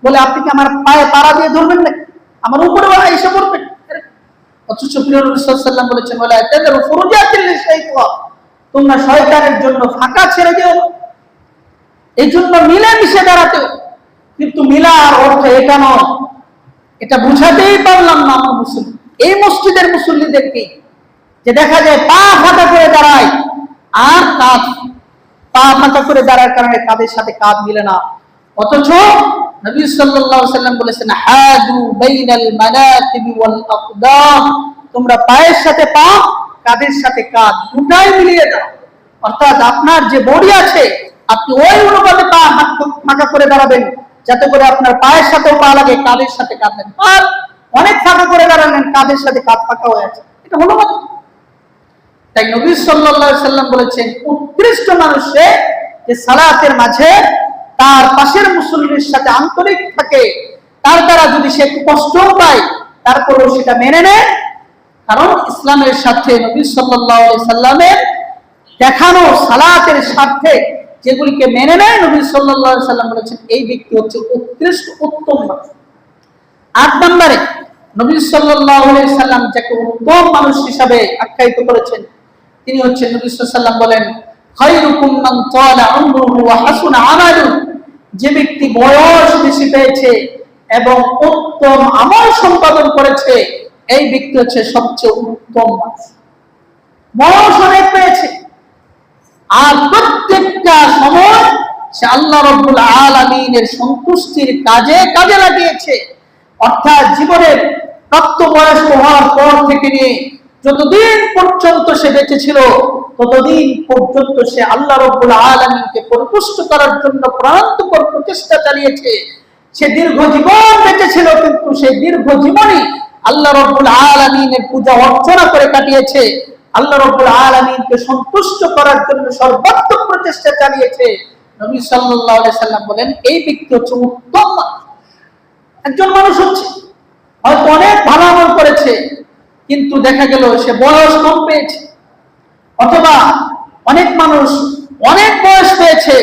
বলে আপনি কি আমার পায়ে পাড়া দিয়ে ধরবেন না, আমার উপরে এসে পড়বেন। অথচ প্রিয় নবী সাল্লাল্লাহু আলাইহি সাল্লাম বলেছেন, বলে তাদের ফুরুজাতিল শাইতান, তোমরা শয়তানের জন্য ফাঁকা ছেড়ে দিও, এই জন্য মিলেমিশে দাঁড়াতে। কিন্তু মিলার অর্থ এটা নয়, এটা বুঝাতেই পারলাম না আমার মুসলিম এই মসজিদের মুসল্লিদেরকে, যে দেখা যায় পা ফাঁকা করে দাঁড়ায় আর কাঁধ, পা ফাঁকা করে দাঁড়ার কারণে কাঁধের সাথে কাঁধ মিলে না। অথচ নবী সাল্লাল্লাহু আলাইহি সাল্লাম বলেছেন, হাদু বাইনাল মানাকিবি ওয়াল আকদাম, তোমরা পায়ের সাথে পা, কাঁধের সাথে কাঁধ দুটাই মিলিয়ে দাও। অর্থাৎ আপনার যে বডি আছে, আপনি ওই অনুপাতে পা ফাঁকা করে দাঁড়াবেন, যাতে করে আপনার পায়ের সাথেও পা লাগে, কাঁধের সাথে কাঁধ লাগে। আর অনেক ফাঁকা করে দাঁড়ালেন, কাঁধের সাথে কাঁধ ফাঁকা হয়ে আছে, এটা হলো না। তাই নবী সাল্লাল্লাহু আলাইহি সাল্লাম বলেছেন, উৎকৃষ্ট মানুষ সে যে সালাতের মাঝে তার পাশের মুসল্লির সাথে আন্তরিক থাকে, তার দ্বারা যদি সে কষ্ট পায় তারপরেও সেটা মেনে নেয়। কারণ ইসলামের সাথে নবী সাল্লাল্লাহু আলাইহি সাল্লামের দেখানো সালাতের স্বার্থে যেগুলিকে মেনে নেয়, নবী সাল্লাল্লাহু আলাইহি সাল্লাম বলেছেন এই ব্যক্তি হচ্ছে উৎকৃষ্ট উত্তম মানুষ। 8 নম্বরে নবী সাল্লাল্লাহু আলাইহি সাল্লাম যাকে উত্তম মানুষ হিসাবে আখ্যায়িত করেছেন, তিনি হচ্ছেন, নবী সাল্লাল্লাহু আলাইহি সাল্লাম বলেন, খায়রুকুম মান তালা উমরুহু ওয়া হাসুনা আমালুহু, যে ব্যক্তি বয়স বেশি পেয়েছে এবং উত্তম আমল সম্পাদন করেছে, এই ব্যক্তি হচ্ছে সবচেয়ে উত্তম মানুষ। বয়স অনেক পেয়েছে আর প্রত্যেকটা সময় সে আল্লাহ রাব্বুল আলামিনের সন্তুষ্টির কাজে কাজে লাগিয়েছে। অর্থাৎ জীবনের প্রাপ্তবয়স্ক হওয়ার পর থেকে নিয়ে যতদিন পর্যন্ত সে বেঁচে ছিল, ততদিন পর্যন্ত সে আল্লাহ রাব্বুল আলামিনকে পরিতুষ্ট করার জন্য প্রাণান্তকর প্রচেষ্টা চালিয়েছে। সে দীর্ঘ জীবন বেঁচে ছিল, কিন্তু সেই দীর্ঘ জীবনই আল্লাহ রাব্বুল আলামিনের পূজা অর্চনা করে কাটিয়েছে। আল্লাহ রাব্বুল আলামিনকে সন্তুষ্ট করার জন্য সর্বাত্মক প্রচেষ্টা চালিয়েছে। নবী সাল্লাল্লাহু আলাইহি সাল্লাম বলেন, এই ব্যক্তি হচ্ছে উত্তম মানুষ। একজন মানুষ হচ্ছে হয়তো অনেক ভালো আমল করেছে, কিন্তু দেখা গেল সে বয়স কম পেয়েছে, অথবা অনেক মানুষ অনেক বয়স পেয়েছে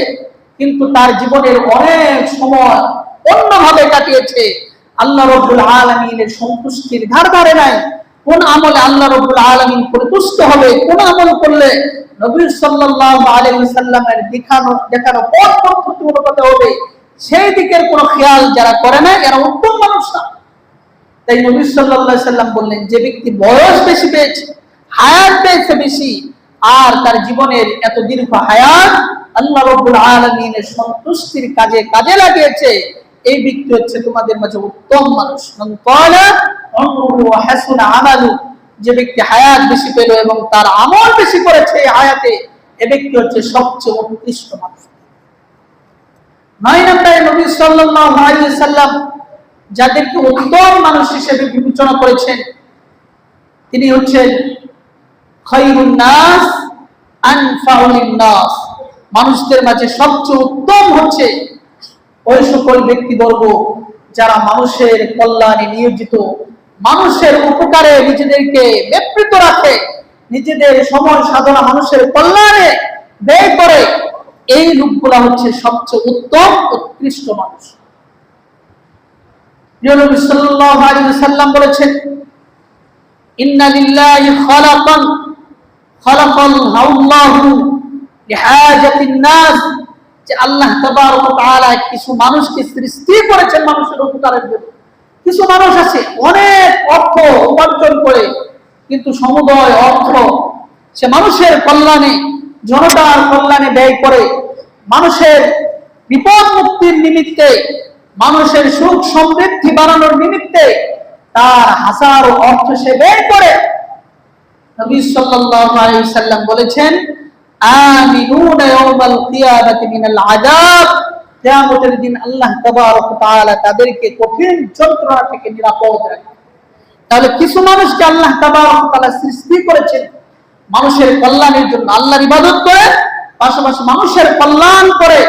কিন্তু তার জীবনের অনেক সময় অন্যভাবে কাটিয়েছে, আল্লাহ রাব্বুল আলামিনের সন্তুষ্টির ধার ধারে নাই। কোন আমলে আল্লাহ রাব্বুল আলামিন পরিতুষ্ট হবে, কোন আমল করলে নবী সাল্লাল্লাহু আলাইহি সাল্লামের দেখানো পথ পদ্ধতি অনুপাতে হবে, সেই দিকের কোনো খেয়াল যারা করে না, এরা উত্তম মানুষ না। তাই নবী সাল্লাল্লাহু আলাইহি সাল্লাম বললেন, যে ব্যক্তি বয়স বেশি পেয়েছে, হায়াত পেয়েছে বেশি, আর তার জীবনের এত দীর্ঘ হায়াত আল্লাহ রাব্বুল আলামিনের সন্তুষ্টির কাজে কাজে লাগিয়েছে, এই ব্যক্তি হচ্ছে তোমাদের মাঝে উত্তম মানুষ। মান ক্বালা উমরুহু ওয়া হাসুনা আমালু, যে ব্যক্তি হায়াত বেশি পেল এবং তার আমল বেশি করেছে এই হায়াতে, এই ব্যক্তি হচ্ছে সবচেয়ে উৎকৃষ্ট মানুষ। 9 নম্বরে নবী সাল্লাল্লাহু আলাইহি ওয়াসাল্লাম যাদেরকে উত্তম মানুষ হিসেবে বিবেচনা করেছেন তিনি হচ্ছেন খায়রুন নাস আনফাউল নাস, মানুষদের মাঝে সবচেয়ে উত্তম হচ্ছে ওই সকল ব্যক্তিবর্গ যারা মানুষের কল্যাণে নিয়োজিত, মানুষের উপকারে নিজেদেরকে ব্যাপৃত রাখে, নিজেদের সময় সাধনা মানুষের কল্যাণে ব্যয় করে। এই লোকগুলা হচ্ছে সবচেয়ে উত্তম উৎকৃষ্ট মানুষ। নবী সাল্লাল্লাহু আলাইহি ওয়াসাল্লাম বলেছেন, ইন্না লিল্লাহি খালাকাল্লাহু লিহাজাতিন নাস, যে আল্লাহ তাবারক ওয়া তাআলা কিছু মানুষকে সৃষ্টি করেছেন মানুষের উপকারের জন্য। কিছু মানুষ আছে অনেক অর্থ উপার্জন করে, কিন্তু সমুদয় অর্থ সে মানুষের কল্যাণে, জনতার কল্যাণে ব্যয় করে, মানুষের বিপদ মুক্তির নিমিত্তে, মানুষের সুখ সমৃদ্ধি বাড়ানোর নিমিত্তে তার হাজারো অর্থ সে ব্যয় করে। নবী সাল্লাল্লাহু আলাইহি ওয়াসাল্লাম বলেছেন, আমিনুনা ইয়াউমাল কিয়ামাতি মিনাল আযাব, কিয়ামতের দিন আল্লাহ তাবারক ওয়া তাআলা তাদেরকে কঠিন যন্ত্রণা থেকে নিরাপদ রাখবেন। তাহলে কিছু মানুষকে আল্লাহ তাবারক ওয়া তাআলা সৃষ্টি করেছেন মানুষের কল্যাণের জন্য, আল্লাহর ইবাদত করে পাশাপাশি মানুষের কল্যাণ করে,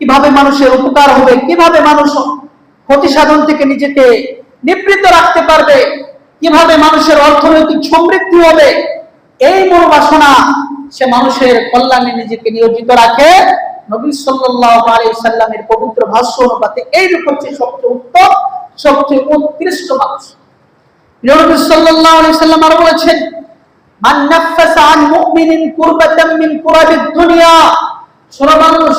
কিভাবে মানুষের উপকার হবে, কিভাবে মানুষ ক্ষতি সাধন থেকে নিজেকে নিবৃত্ত রাখতে পারবে, কিভাবে মানুষের অর্থনৈতিক সমৃদ্ধি হবে, এই মনোবাসনা সে মানুষের কল্যাণে নিজেকে নিয়োজিত রাখে। নবী সাল্লাল্লাহু আলাইহি ওয়াসাল্লামের পবিত্র ভাষ্য অনুপাতে এই রূপ হচ্ছে সবচেয়ে উত্তম, সবচেয়ে উৎকৃষ্ট মানুষ। নবী সাল্লাল্লাহু আলাইহি ওয়াসাল্লাম আরো বলেছেন, মান নাফাসা আন মুমিনিন কুরবাতাম মিন কুরাবিদ দুনিয়া, শোনো মানুষ,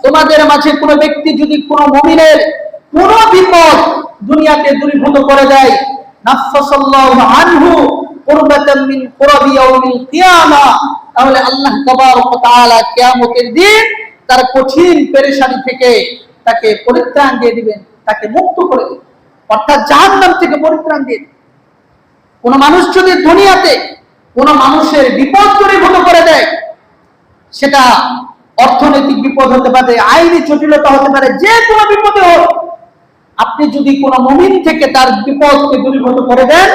তোমাদের মাঝে কোন ব্যক্তি যদি কোন মুমিনের কোন বিপদ দুনিয়াতে দূরীভূত করে দেয়, নাফাসাল্লাহু আনহু কুরবাতাম মিন কুরাবি ইয়াউমিল কিয়ামা, তাহলে আল্লাহ তাবারক ওয়া তাআলা কিয়ামতের দিন তার কঠিন পেরেশানি থেকে তাকে পরিত্রাণ দিয়ে দিবেন, তাকে মুক্ত করে দিবেন, অর্থাৎ জাহান্নাম থেকে পরিত্রাণ দিয়ে দিবেন। কোন মানুষ যদি দুনিয়াতে কোন মানুষের বিপদ দূরীভূত করে দেয়, সেটা অর্থনৈতিক বিপদ হতে পারে, আইনি জটিলতা হতে পারে, যে কোনো বিপদে হোক, আপনি যদি কোন মুমিন থেকে তার বিপদকে দূরীভূত করে দেন,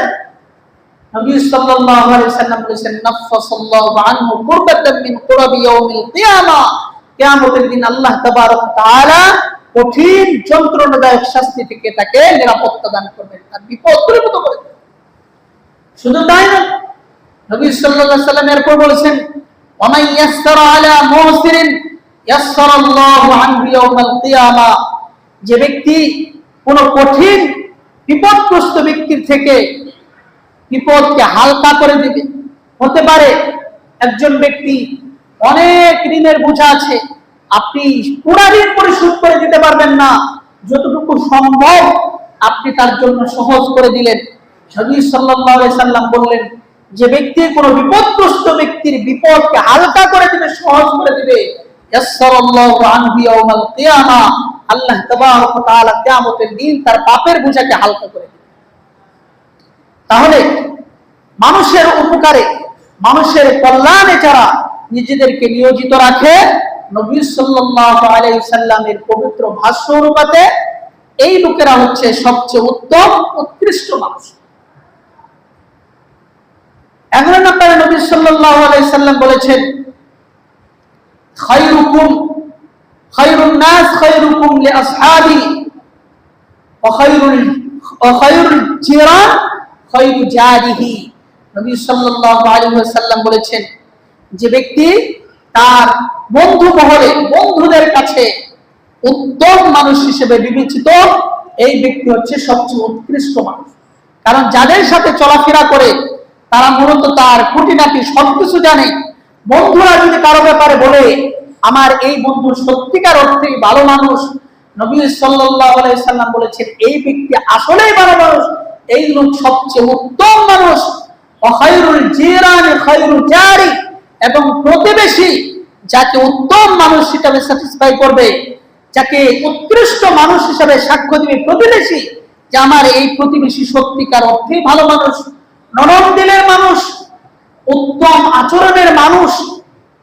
নবী সাল্লাল্লাহু আলাইহি ওয়াসাল্লাম বলেছেন, নাফাসাল্লাহু আনহু কুরবাতাম মিন কুরাবি ইয়াউমিল কিয়ামা, কিয়ামতের দিন আল্লাহ তাবারক ওয়া তাআলা কঠিন যন্ত্রণাদায়ক শাস্তি থেকে তাকে নিরাপত্তা দান করবেন, তার বিপদ দূরীভূত করে দেবেন। শুধু তাই না, নবী সাল্লাল্লাহু আলাইহি ওয়াসাল্লাম এরপর বলেছেন, ওয়া মান ইয়াসসারা আলা মুসিরিন ইয়াসসারাল্লাহু আনহু ইয়াউমাল কিয়ামা, যে ব্যক্তি কোন কঠিন বিপদগ্রস্ত ব্যক্তির থেকে বিপদকে হালকা করে দিবে। হতে পারে একজন ব্যক্তি অনেক ঋণের বোঝা আছে, আপনি পুরো ঋণ পরিশোধ করে দিতে পারবেন না, যতটুকু সম্ভব আপনি তার জন্য সহজ করে দিলেন। নবী সাল্লাল্লাহু আলাইহি সাল্লাম বললেন, যে ব্যক্তি কোন বিপদগ্রস্ত ব্যক্তির বিপদকে হালকা করে দিবে, সহজ করে দিবে, ইয়াসসারাল্লাহু আনহু ইয়াউমাল কিয়ামা, আল্লাহ তাবারক ওয়া তাআলা কিয়ামতের দিন তার পাপের বোঝাকে হালকা করে দিবে। তাহলে মানুষের উপকারে, মানুষের কল্যাণে যারা নিজেদেরকে নিয়োজিত রাখে, নবী সাল্লাল্লাহু আলাইহি সাল্লামের পবিত্র ভাষ্য অনুপাতে এই লোকেরা হচ্ছে সবচেয়ে উত্তম উৎকৃষ্ট মানুষ। 11 নম্বরে নবী সাল্লাল্লাহু আলাইহি সাল্লাম বলেছেন, খায়রুন নাস খায়রুকুম লিআসহাবি ওয়া খায়রুল জিরান খায়রু জারিহি। নবী সাল্লাল্লাহু আলাইহি ওয়াসাল্লাম বলেছেন, যে ব্যক্তি তার বন্ধু মহলে, বন্ধুদের কাছে উত্তম মানুষ হিসেবে বিবেচিত, এই ব্যক্তি হচ্ছে সবচেয়ে উৎকৃষ্ট মানুষ। কারণ যাদের সাথে চলাফেরা করে তারা মূলত তার খুঁটিনাটি সবকিছু জানে। বন্ধুরা যদি কারো ব্যাপারে বলে, আমার এই বন্ধু সত্যিকার অর্থেই ভালো মানুষ, নবী সাল্লাল্লাহু আলাইহি সাল্লাম বলেছেন, এই ব্যক্তি আসলেই ভালো মানুষ, এই লোক সবচেয়ে উত্তম মানুষ। খায়রুল জিরানি খায়রু জারি, এবং প্রতিবেশী যাকে উত্তম মানুষ হিসেবে স্যাটিসফাই করবে, যাকে উৎকৃষ্ট মানুষ হিসেবে সাক্ষ্য দিবে প্রতিবেশী, যে আমার এই প্রতিবেশী সত্যিকার অর্থেই ভালো মানুষ, নরম দিলের মানুষ, উত্তম আচরণের মানুষ,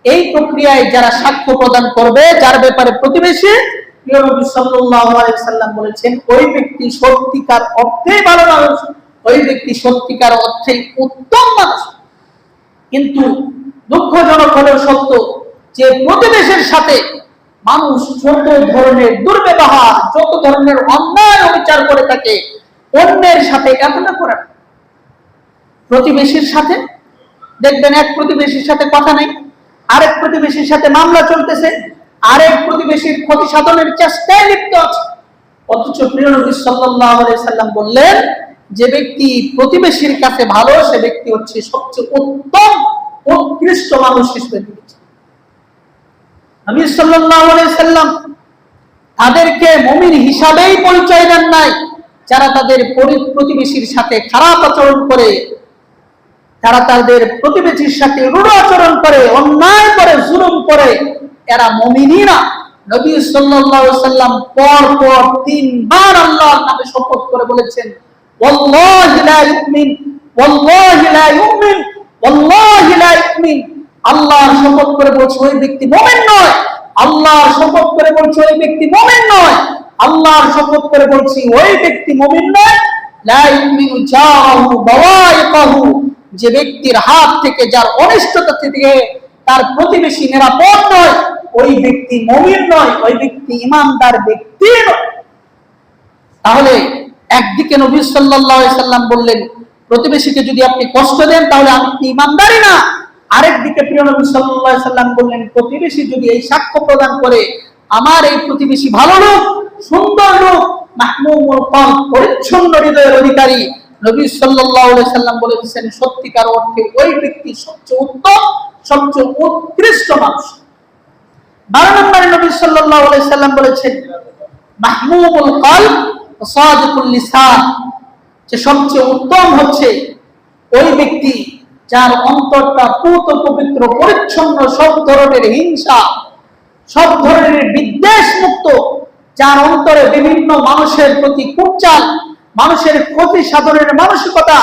এই প্রক্রিয়ায় যারা সাক্ষ্য প্রদান করবে, যার ব্যাপারে প্রতিবেশী প্রিয় নবী সাল্লাল্লাহু আলাইহি সাল্লাম বলেছেন, ওই ব্যক্তি সত্যিকার অর্থেই ভালো মানুষ, ওই ব্যক্তি সত্যিকার অর্থেই উত্তম মানুষ। কিন্তু দুঃখজনক হলেও সত্য যে প্রতিবেশীর সাথে মানুষ যত ধরনের দুর্ব্যবহার, যত ধরনের অন্যায় অবিচার করে থাকে, অন্যের সাথে এতটা করে না। প্রতিবেশীর সাথে দেখবেন এক প্রতিবেশীর সাথে কথা নেই, আরেক প্রতিবেশীর সাথে মামলা চলতেছে, আরেক প্রতিবেশীর ক্ষতি সাধনের চেষ্টায় লিপ্ত আছে। অথচ প্রিয় নবী সাল্লাল্লাহু আলাইহি সাল্লাম বললেন, যে ব্যক্তি প্রতিবেশীর কাছে ভালো, সে ব্যক্তি হচ্ছে সবচেয়ে উত্তম উৎকৃষ্ট মানুষ হিসেবে বিবেচিত। নবী সাল্লাল্লাহু আলাইহি সাল্লাম তাদেরকে মুমিন হিসাবেই পরিচয় দেন নাই যারা তাদের প্রতিবেশীর সাথে খারাপ আচরণ করে, যারা তাদের প্রতিবেশীর সাথে রূঢ় আচরণ করে, অন্যায় করে, জুলুম করে, এরা মুমিনই না। নবী সাল্লাল্লাহু আলাইহি সাল্লাম পর পর 3 বার আল্লাহর নামে শপথ করে বলেছেন, ওয়াল্লাহি লা ইউমিন, ওয়াল্লাহি লা ইউমিন, ওয়াল্লাহি লা ইউমিন। আল্লাহর শপথ করে বলছে ওই ব্যক্তি মুমিন নয়, আল্লাহর শপথ করে বলছে ওই ব্যক্তি মুমিন নয়, আল্লাহর শপথ করে বলছি ওই ব্যক্তি মুমিন নয়। লা ইউমিনু জাহু বাওয়াইকাহু, যে ব্যক্তির হাত থেকে, যার অনিষ্টতা থেকে তার প্রতিবেশী নিরাপদ নয়, ওই ব্যক্তি মুমিন নয়, ওই ব্যক্তি ঈমানদার ব্যক্তি নয়। তাহলে একদিকে নবী সাল্লাল্লাহু আলাইহি সাল্লাম বললেন, প্রতিবেশীকে যদি আপনি কষ্ট দেন তাহলে আপনি ঈমানদারই না। আরেকদিকে প্রিয় নবী সাল্লাল্লাহু আলাইহি সাল্লাম বললেন, প্রতিবেশী যদি এই সাক্ষ্য প্রদান করে, আমার এই প্রতিবেশী ভালো লোক, সুন্দর লোক, মাহমুমুল কলব, পরিচ্ছন্ন হৃদয়ের অধিকারী, নবী সাল্লাল্লাহু আলাইহি সাল্লাম বলেছেন, সত্যিকার অর্থে ওই ব্যক্তি সবচেয়ে উত্তম, সবচেয়ে উৎকৃষ্ট মানুষ। 12 নম্বরে নবী সাল্লাল্লাহু আলাইহি সাল্লাম বলেছেন, মাহমুমুল কলব ওয়া সাদিকুল লিসান, যে সবচেয়ে উত্তম হচ্ছে ওই ব্যক্তি যার অন্তরটা পুত পবিত্র, পরিচ্ছন্ন, সব ধরনের হিংসা, সব ধরনের বিদ্বেষ মুক্ত, যার অন্তরে বিভিন্ন মানুষের প্রতি কুচাল, মানুষের ক্ষতি সাধনের মানসিকতা,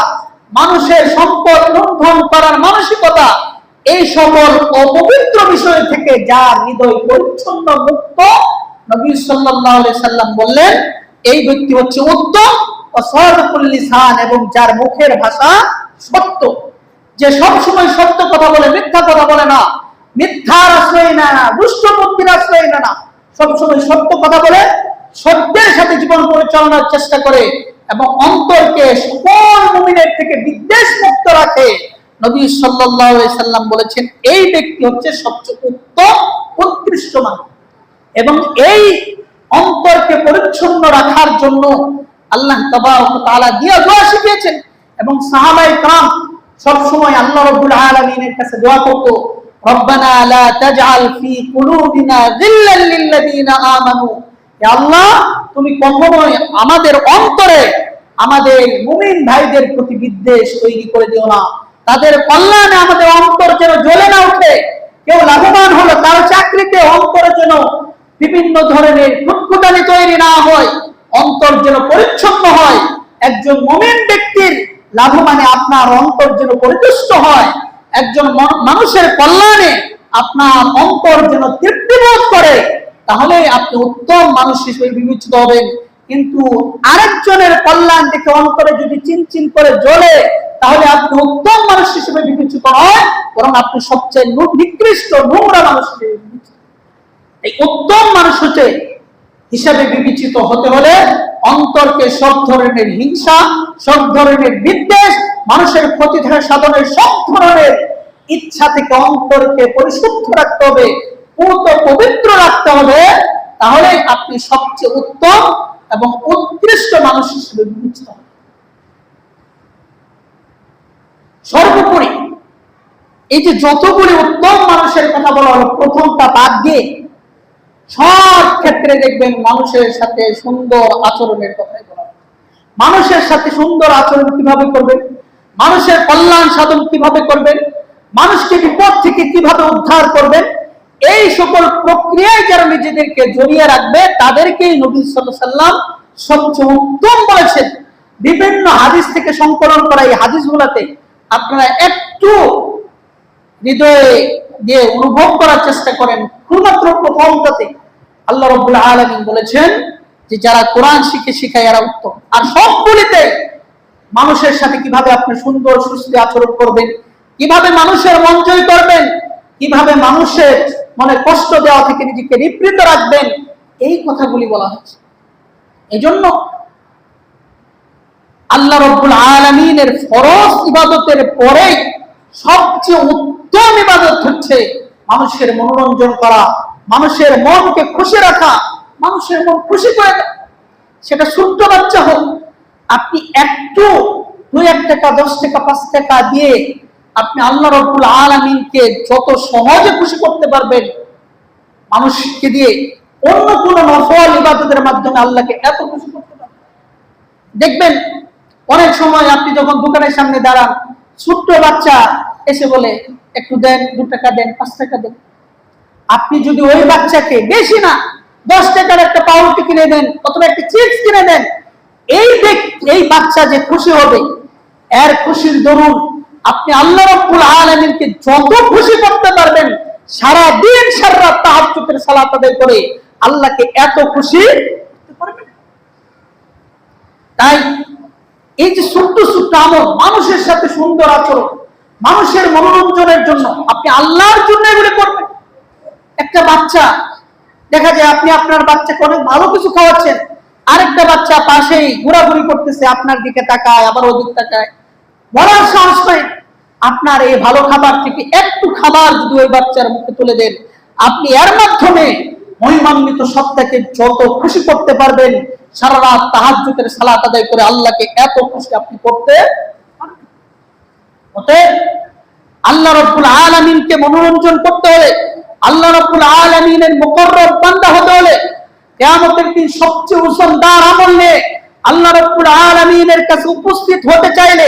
মানুষের সম্পদ লুণ্ঠন করার মানসিকতা, এই সকল অপবিত্র বিষয় থেকে যার হৃদয় পরিচ্ছন্ন, মুক্ত, নবী সাল্লাল্লাহু আলাইহি সাল্লাম বললেন, এই ব্যক্তি হচ্ছে উত্তম ও সাদিকুল লিসান, এবং যার মুখের ভাষা সত্য, যে সব সময় সত্য কথা বলে, মিথ্যা কথা বলে না, মিথ্যার আশ্রয় নেয় না, দুষ্ট বুদ্ধির আশ্রয় নেয় না, সবসময় সত্য কথা বলে, সত্যের সাথে জীবন পরিচালনার চেষ্টা করে, এবং অন্তরকে সকল মুমিনের থেকে বিদ্বেষ মুক্ত রাখে। নবী সাল্লাল্লাহু আলাইহি সাল্লাম বলেছেন, এই ব্যক্তি হচ্ছে সবচেয়ে উত্তম, উৎকৃষ্ট মানুষ। এবং এই অন্তরকে পরিচ্ছন্ন রাখার জন্য আল্লাহ তাবারক ওয়া তাআলা দোয়া শিখিয়েছেন, এবং সাহাবায়ে কেরাম সব সময় আল্লাহ রাব্বুল আলামিনের কাছে দোয়া করত, রব্বানা লা তাজআল ফি কুলুবিনা গিল্লাল লিল্লাযিনা আমানু, হে আল্লাহ তুমি কখনোই আমাদের অন্তরে আমাদের মুমিন ভাইদের প্রতি বিদ্বেষ তৈরি করে দিও না, তাদের কল্যাণে আমাদের অন্তর যেন জ্বলে না ওঠে, কেউ লাভবান হলো তার চাকরিতে অন্তরে যেন বিভিন্ন ধরনের খুঁতখুঁটানি তৈরি না হয়, অন্তর যেন পরিচ্ছন্ন হয়। একজন মুমিন ব্যক্তির লাভ মানে আপনার অন্তর যেন পরিতুষ্ট হয়, একজন মানুষের কল্যাণে আপনার অন্তর যেন তৃপ্তিবোধ করে, তাহলে আপনি উত্তম মানুষ হিসেবে বিবেচিত হবেন। কিন্তু আরেকজনের কল্যাণ দেখে অন্তরে যদি চিনচিন করে জ্বলে, তাহলে আপনি উত্তম মানুষ হিসেবে বিবেচিত নয়, বরং আপনি সবচেয়ে নিকৃষ্ট, নোংরা মানুষ হিসেবে বিবেচিত। এই উত্তম মানুষ হিসেবে বিবেচিত হতে হলে অন্তরকে সব ধরনের হিংসা, সব ধরনের বিদ্বেষ, মানুষের ক্ষতি সাধনের সব ধরনের ইচ্ছা থেকে অন্তরকে পরিশুদ্ধ রাখতে হবে, পুত পবিত্র রাখতে হবে, তাহলে আপনি সবচেয়ে উত্তম এবং উৎকৃষ্ট মানুষ হিসেবে বিবেচিত হবেন। সর্বোপরি এই যে যতগুলি উত্তম মানুষের কথা বলা হলো, প্রথমটা বাদ দিয়ে সব ক্ষেত্রে দেখবেন মানুষের সাথে সুন্দর আচরণের কথাই বলা হয়। মানুষের সাথে সুন্দর আচরণ কিভাবে করবেন, মানুষের কল্যাণ সাধন কিভাবে করবেন, মানুষকে বিপদ থেকে কিভাবে উদ্ধার করবেন, এই সকল প্রক্রিয়ায় যারা নিজেদেরকে জড়িয়ে রাখবে তাদেরকেই নবী সাল্লাল্লাহু আলাইহি সাল্লাম সবচেয়ে উত্তম বলেছেন। বিভিন্ন হাদিস থেকে সংকলন করা এই হাদিসগুলোতে আপনারা একটু হৃদয়ে দিয়ে অনুভব করার চেষ্টা করেন। শুধুমাত্র প্রথমটাতে আল্লাহ রাব্বুল আলামিন বলেছেন যে যারা কোরআন শিখায় এরা উত্তম। আর সবগুলিতে মানুষের সাথে কিভাবে আপনি সুন্দর সুস্থ আচরণ করবেন, কিভাবে মানুষের মন জয় করবেন, কিভাবে মানুষের মনে কষ্ট দেওয়া থেকে নিজেকে নিবৃত্ত রাখবেন, এই কথাগুলি বলা হয়েছে। এজন্য আল্লাহ রাব্বুল আলামিনের ফরজ ইবাদতের পরে সবচেয়ে উত্তম ইবাদত হচ্ছে মানুষের মনোরঞ্জন করা, মানুষের মনকে খুশি রাখা, মানুষের মন খুশি করে দেওয়া। সেটা ছোট্ট বাচ্চা হোক, আপনি একটু 2-1 টাকা 10 টাকা 5 টাকা দিয়ে আপনি আল্লাহ রাব্বুল আলামিনকে যত সহজে খুশি করতে পারবেন, মানুষকে দিয়ে অন্য কোন নফল ইবাদতের মাধ্যমে আল্লাহকে এত খুশি করতে পারবেন। দেখবেন অনেক সময় আপনি যখন দোকানের সামনে দাঁড়ান, ছোট্ট বাচ্চা এসে বলে একটু দেন, 2 টাকা দেন, 5 টাকা দেন। আপনি যদি ওই বাচ্চাকে বেশি না 10 টাকার একটা পাউরুটি কিনে দেন অথবা একটা চিপস কিনে দেন, এই বাচ্চা যে খুশি হবে, এর খুশির দরুন আপনি আল্লাহ রাব্বুল আলামিনকে যত খুশি করতে পারবেন, সারা দিন সারা রাত তাহাজ্জুদের সালাত আদায় করে আল্লাহকে এত খুশি করতে পারবেন। তাই এই যে ছোট্ট ছোট্ট আমল, মানুষের সাথে সুন্দর আচরণ, মানুষের মনোরঞ্জনের জন্য আপনি আল্লাহর জন্য এগুলো করবেন। একটা বাচ্চা দেখা যায় আপনি আপনার বাচ্চাকে অনেক ভালো কিছু খাওয়াচ্ছেন, আরেকটা বাচ্চা পাশেই ঘোরাঘুরি করতেছে, আপনার দিকে তাকায় আবার ওদিক তাকায়, বলার সাহস পায়। আপনার এই ভালো খাবার থেকে একটু খাবার যদি ওই বাচ্চার মুখে তুলে দেন, আপনি এর মাধ্যমে মহিমান্বিত সত্তাকে যত খুশি করতে পারবেন, সারা রাত তাহাজ্জুদের সালাত আদায় করে আল্লাহকে এত খুশি আপনি করতে পারবেন। অতএব আল্লাহ রাব্বুল আলামিনকে মনোরঞ্জন করতে হলে, আল্লাহ রাব্বুল আলামিনের মুকররব বান্দা হতে হলে, কিয়ামতের দিন সবচেয়ে ওজনদার আমল নিয়ে আল্লাহ রাব্বুল আলামিনের কাছে উপস্থিত হতে চাইলে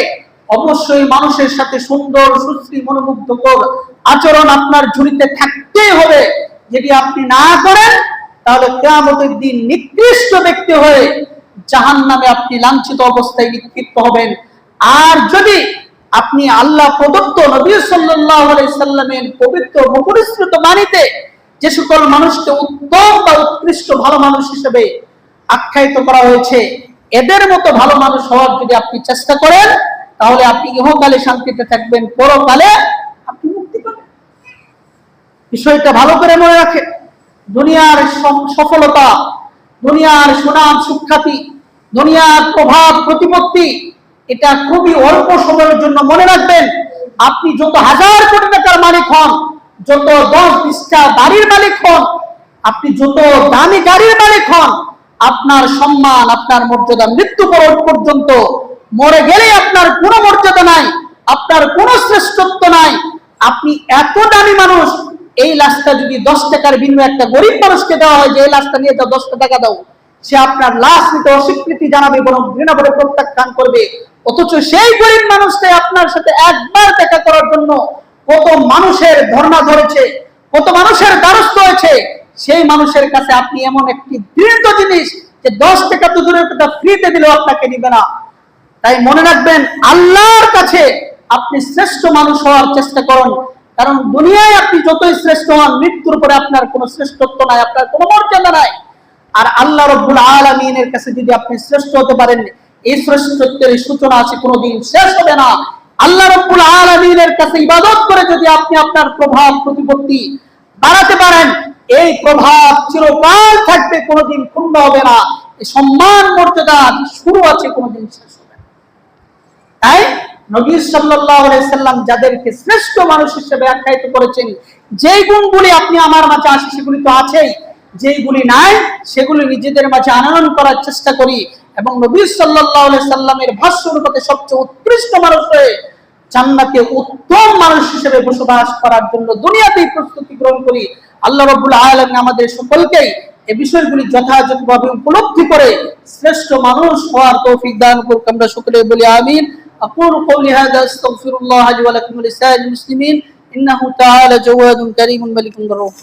অবশ্যই মানুষের সাথে সুন্দর সুশ্রী মনোমুগ্ধকর আচরণ আপনার ঝুলিতে থাকতেই হবে। যদি আপনি না করেন তাহলে কিয়ামতের দিন নিকৃষ্ট ব্যক্তি হয়ে জাহান্নামে আপনি লাঞ্ছিত অবস্থায় নিক্ষিপ্ত হবেন। আর যদি আপনি আল্লাহ প্রদত্ত নবী সাল্লাল্লাহু আলাইহি সাল্লামের পবিত্র মুখনিসৃত বাণীতে যে সকল মানুষকে উত্তম বা উৎকৃষ্ট ভালো মানুষ হিসেবে আখ্যায়িত করা হয়েছে, এদের মতো ভালো মানুষ হওয়ার যদি আপনি চেষ্টা করেন, তাহলে আপনি ইহকালে শান্তিতে থাকবেন, পরকালে আপনি মুক্তি পাবেন। বিষয়টা ভালো করে মনে রাখেন। দুনিয়ার সফলতা, দুনিয়ার সুনাম সুখ্যাতি, দুনিয়ার প্রভাব প্রতিপত্তি, এটা খুবই অল্প সময়ের জন্য। মনে রাখবেন, আপনি যত হাজার কোটি টাকার মালিক হন, যত 10-20টা বাড়ির মালিক হন, আপনি যত দামি গাড়ির মালিক হন, আপনার সম্মান, আপনার মর্যাদা মৃত্যু পর্যন্ত, মরে গেলে আপনার কোনো মর্যাদা নাই, আপনার কোনো শ্রেষ্ঠত্ব নাই। আপনি এত দামি মানুষ, এই লাশটা যদি 10 টাকার বিনিময়ে একটা গরিব মানুষকে দেওয়া হয় যে এই লাশটা নিয়ে যাও, 10 টাকা দাও, সে আপনার লাশ নিতে অস্বীকৃতি জানাবে, বরং ঘৃণা করে প্রত্যাখ্যান করবে। অথচ সেই গরিব মানুষটাই আপনার সাথে একবার দেখা করার জন্য কত মানুষের ধর্ণা ধরেছে, কত মানুষের দ্বারস্থ হয়েছে। সেই মানুষের কাছে আপনি এমন একটি দৃঢ় জিনিস যে 10 টাকা তো দূরের কথা, ফ্রিতে দিলেও আপনাকে নিবে না। তাই মনে রাখবেন, আল্লাহর কাছে আপনি শ্রেষ্ঠ মানুষ হওয়ার চেষ্টা করুন। কারণ দুনিয়ায় আপনি যতই শ্রেষ্ঠ হন, মৃত্যুর পরে আপনার কোনো শ্রেষ্ঠত্ব নাই, আপনার কোনো মর্যাদা নাই। আর আল্লাহ রাব্বুল আলামিনের কাছে যদি আপনি শ্রেষ্ঠ হতে পারেন, এই শ্রেষ্ঠত্বের সূচনা আছে, কোনোদিন শেষ হবে না। আল্লাহ রাব্বুল আলামিনের কাছে ইবাদত করে যদি আপনি আপনার প্রভাব প্রতিপত্তি বাড়াতে পারেন, এই প্রভাব চিরকাল থাকবে, কোনোদিন ক্ষুণ্ণ হবে না। এই সম্মান মর্যাদা শুরু আছে, কোনোদিন শেষ হবে না। তাই নবী সাল্লাল্লাহু আলাইহি সাল্লাম যাদেরকে শ্রেষ্ঠ মানুষ হিসেবে আখ্যায়িত করেছেন, যেই গুণগুলি আপনি আমার মাঝে আছে সেগুলি তো আছেই, যেইগুলি নাই সেগুলি নিজেদের মাঝে আনয়ন করার চেষ্টা করি, এবং নবী সাল্লাল্লাহু আলাইহি সাল্লামের ভাষ্য অনুপাতে সবচেয়ে উৎকৃষ্ট মানুষ হয়ে জান্নাতে উত্তম মানুষ হিসেবে বসবাস করার জন্য দুনিয়াতেই প্রস্তুতি গ্রহণ করি। আল্লাহ রাব্বুল আলামিন আমাদের সকলকেই এই বিষয়গুলি যথাযথভাবে উপলব্ধি করে শ্রেষ্ঠ মানুষ হওয়ার তৌফিক দান করুন। আমরা সকলে বলি আমিন। أقول قولي هذا أستغفر الله لي ولكم ولسائر المسلمين إنه تعالى جواد كريم ملك رؤوف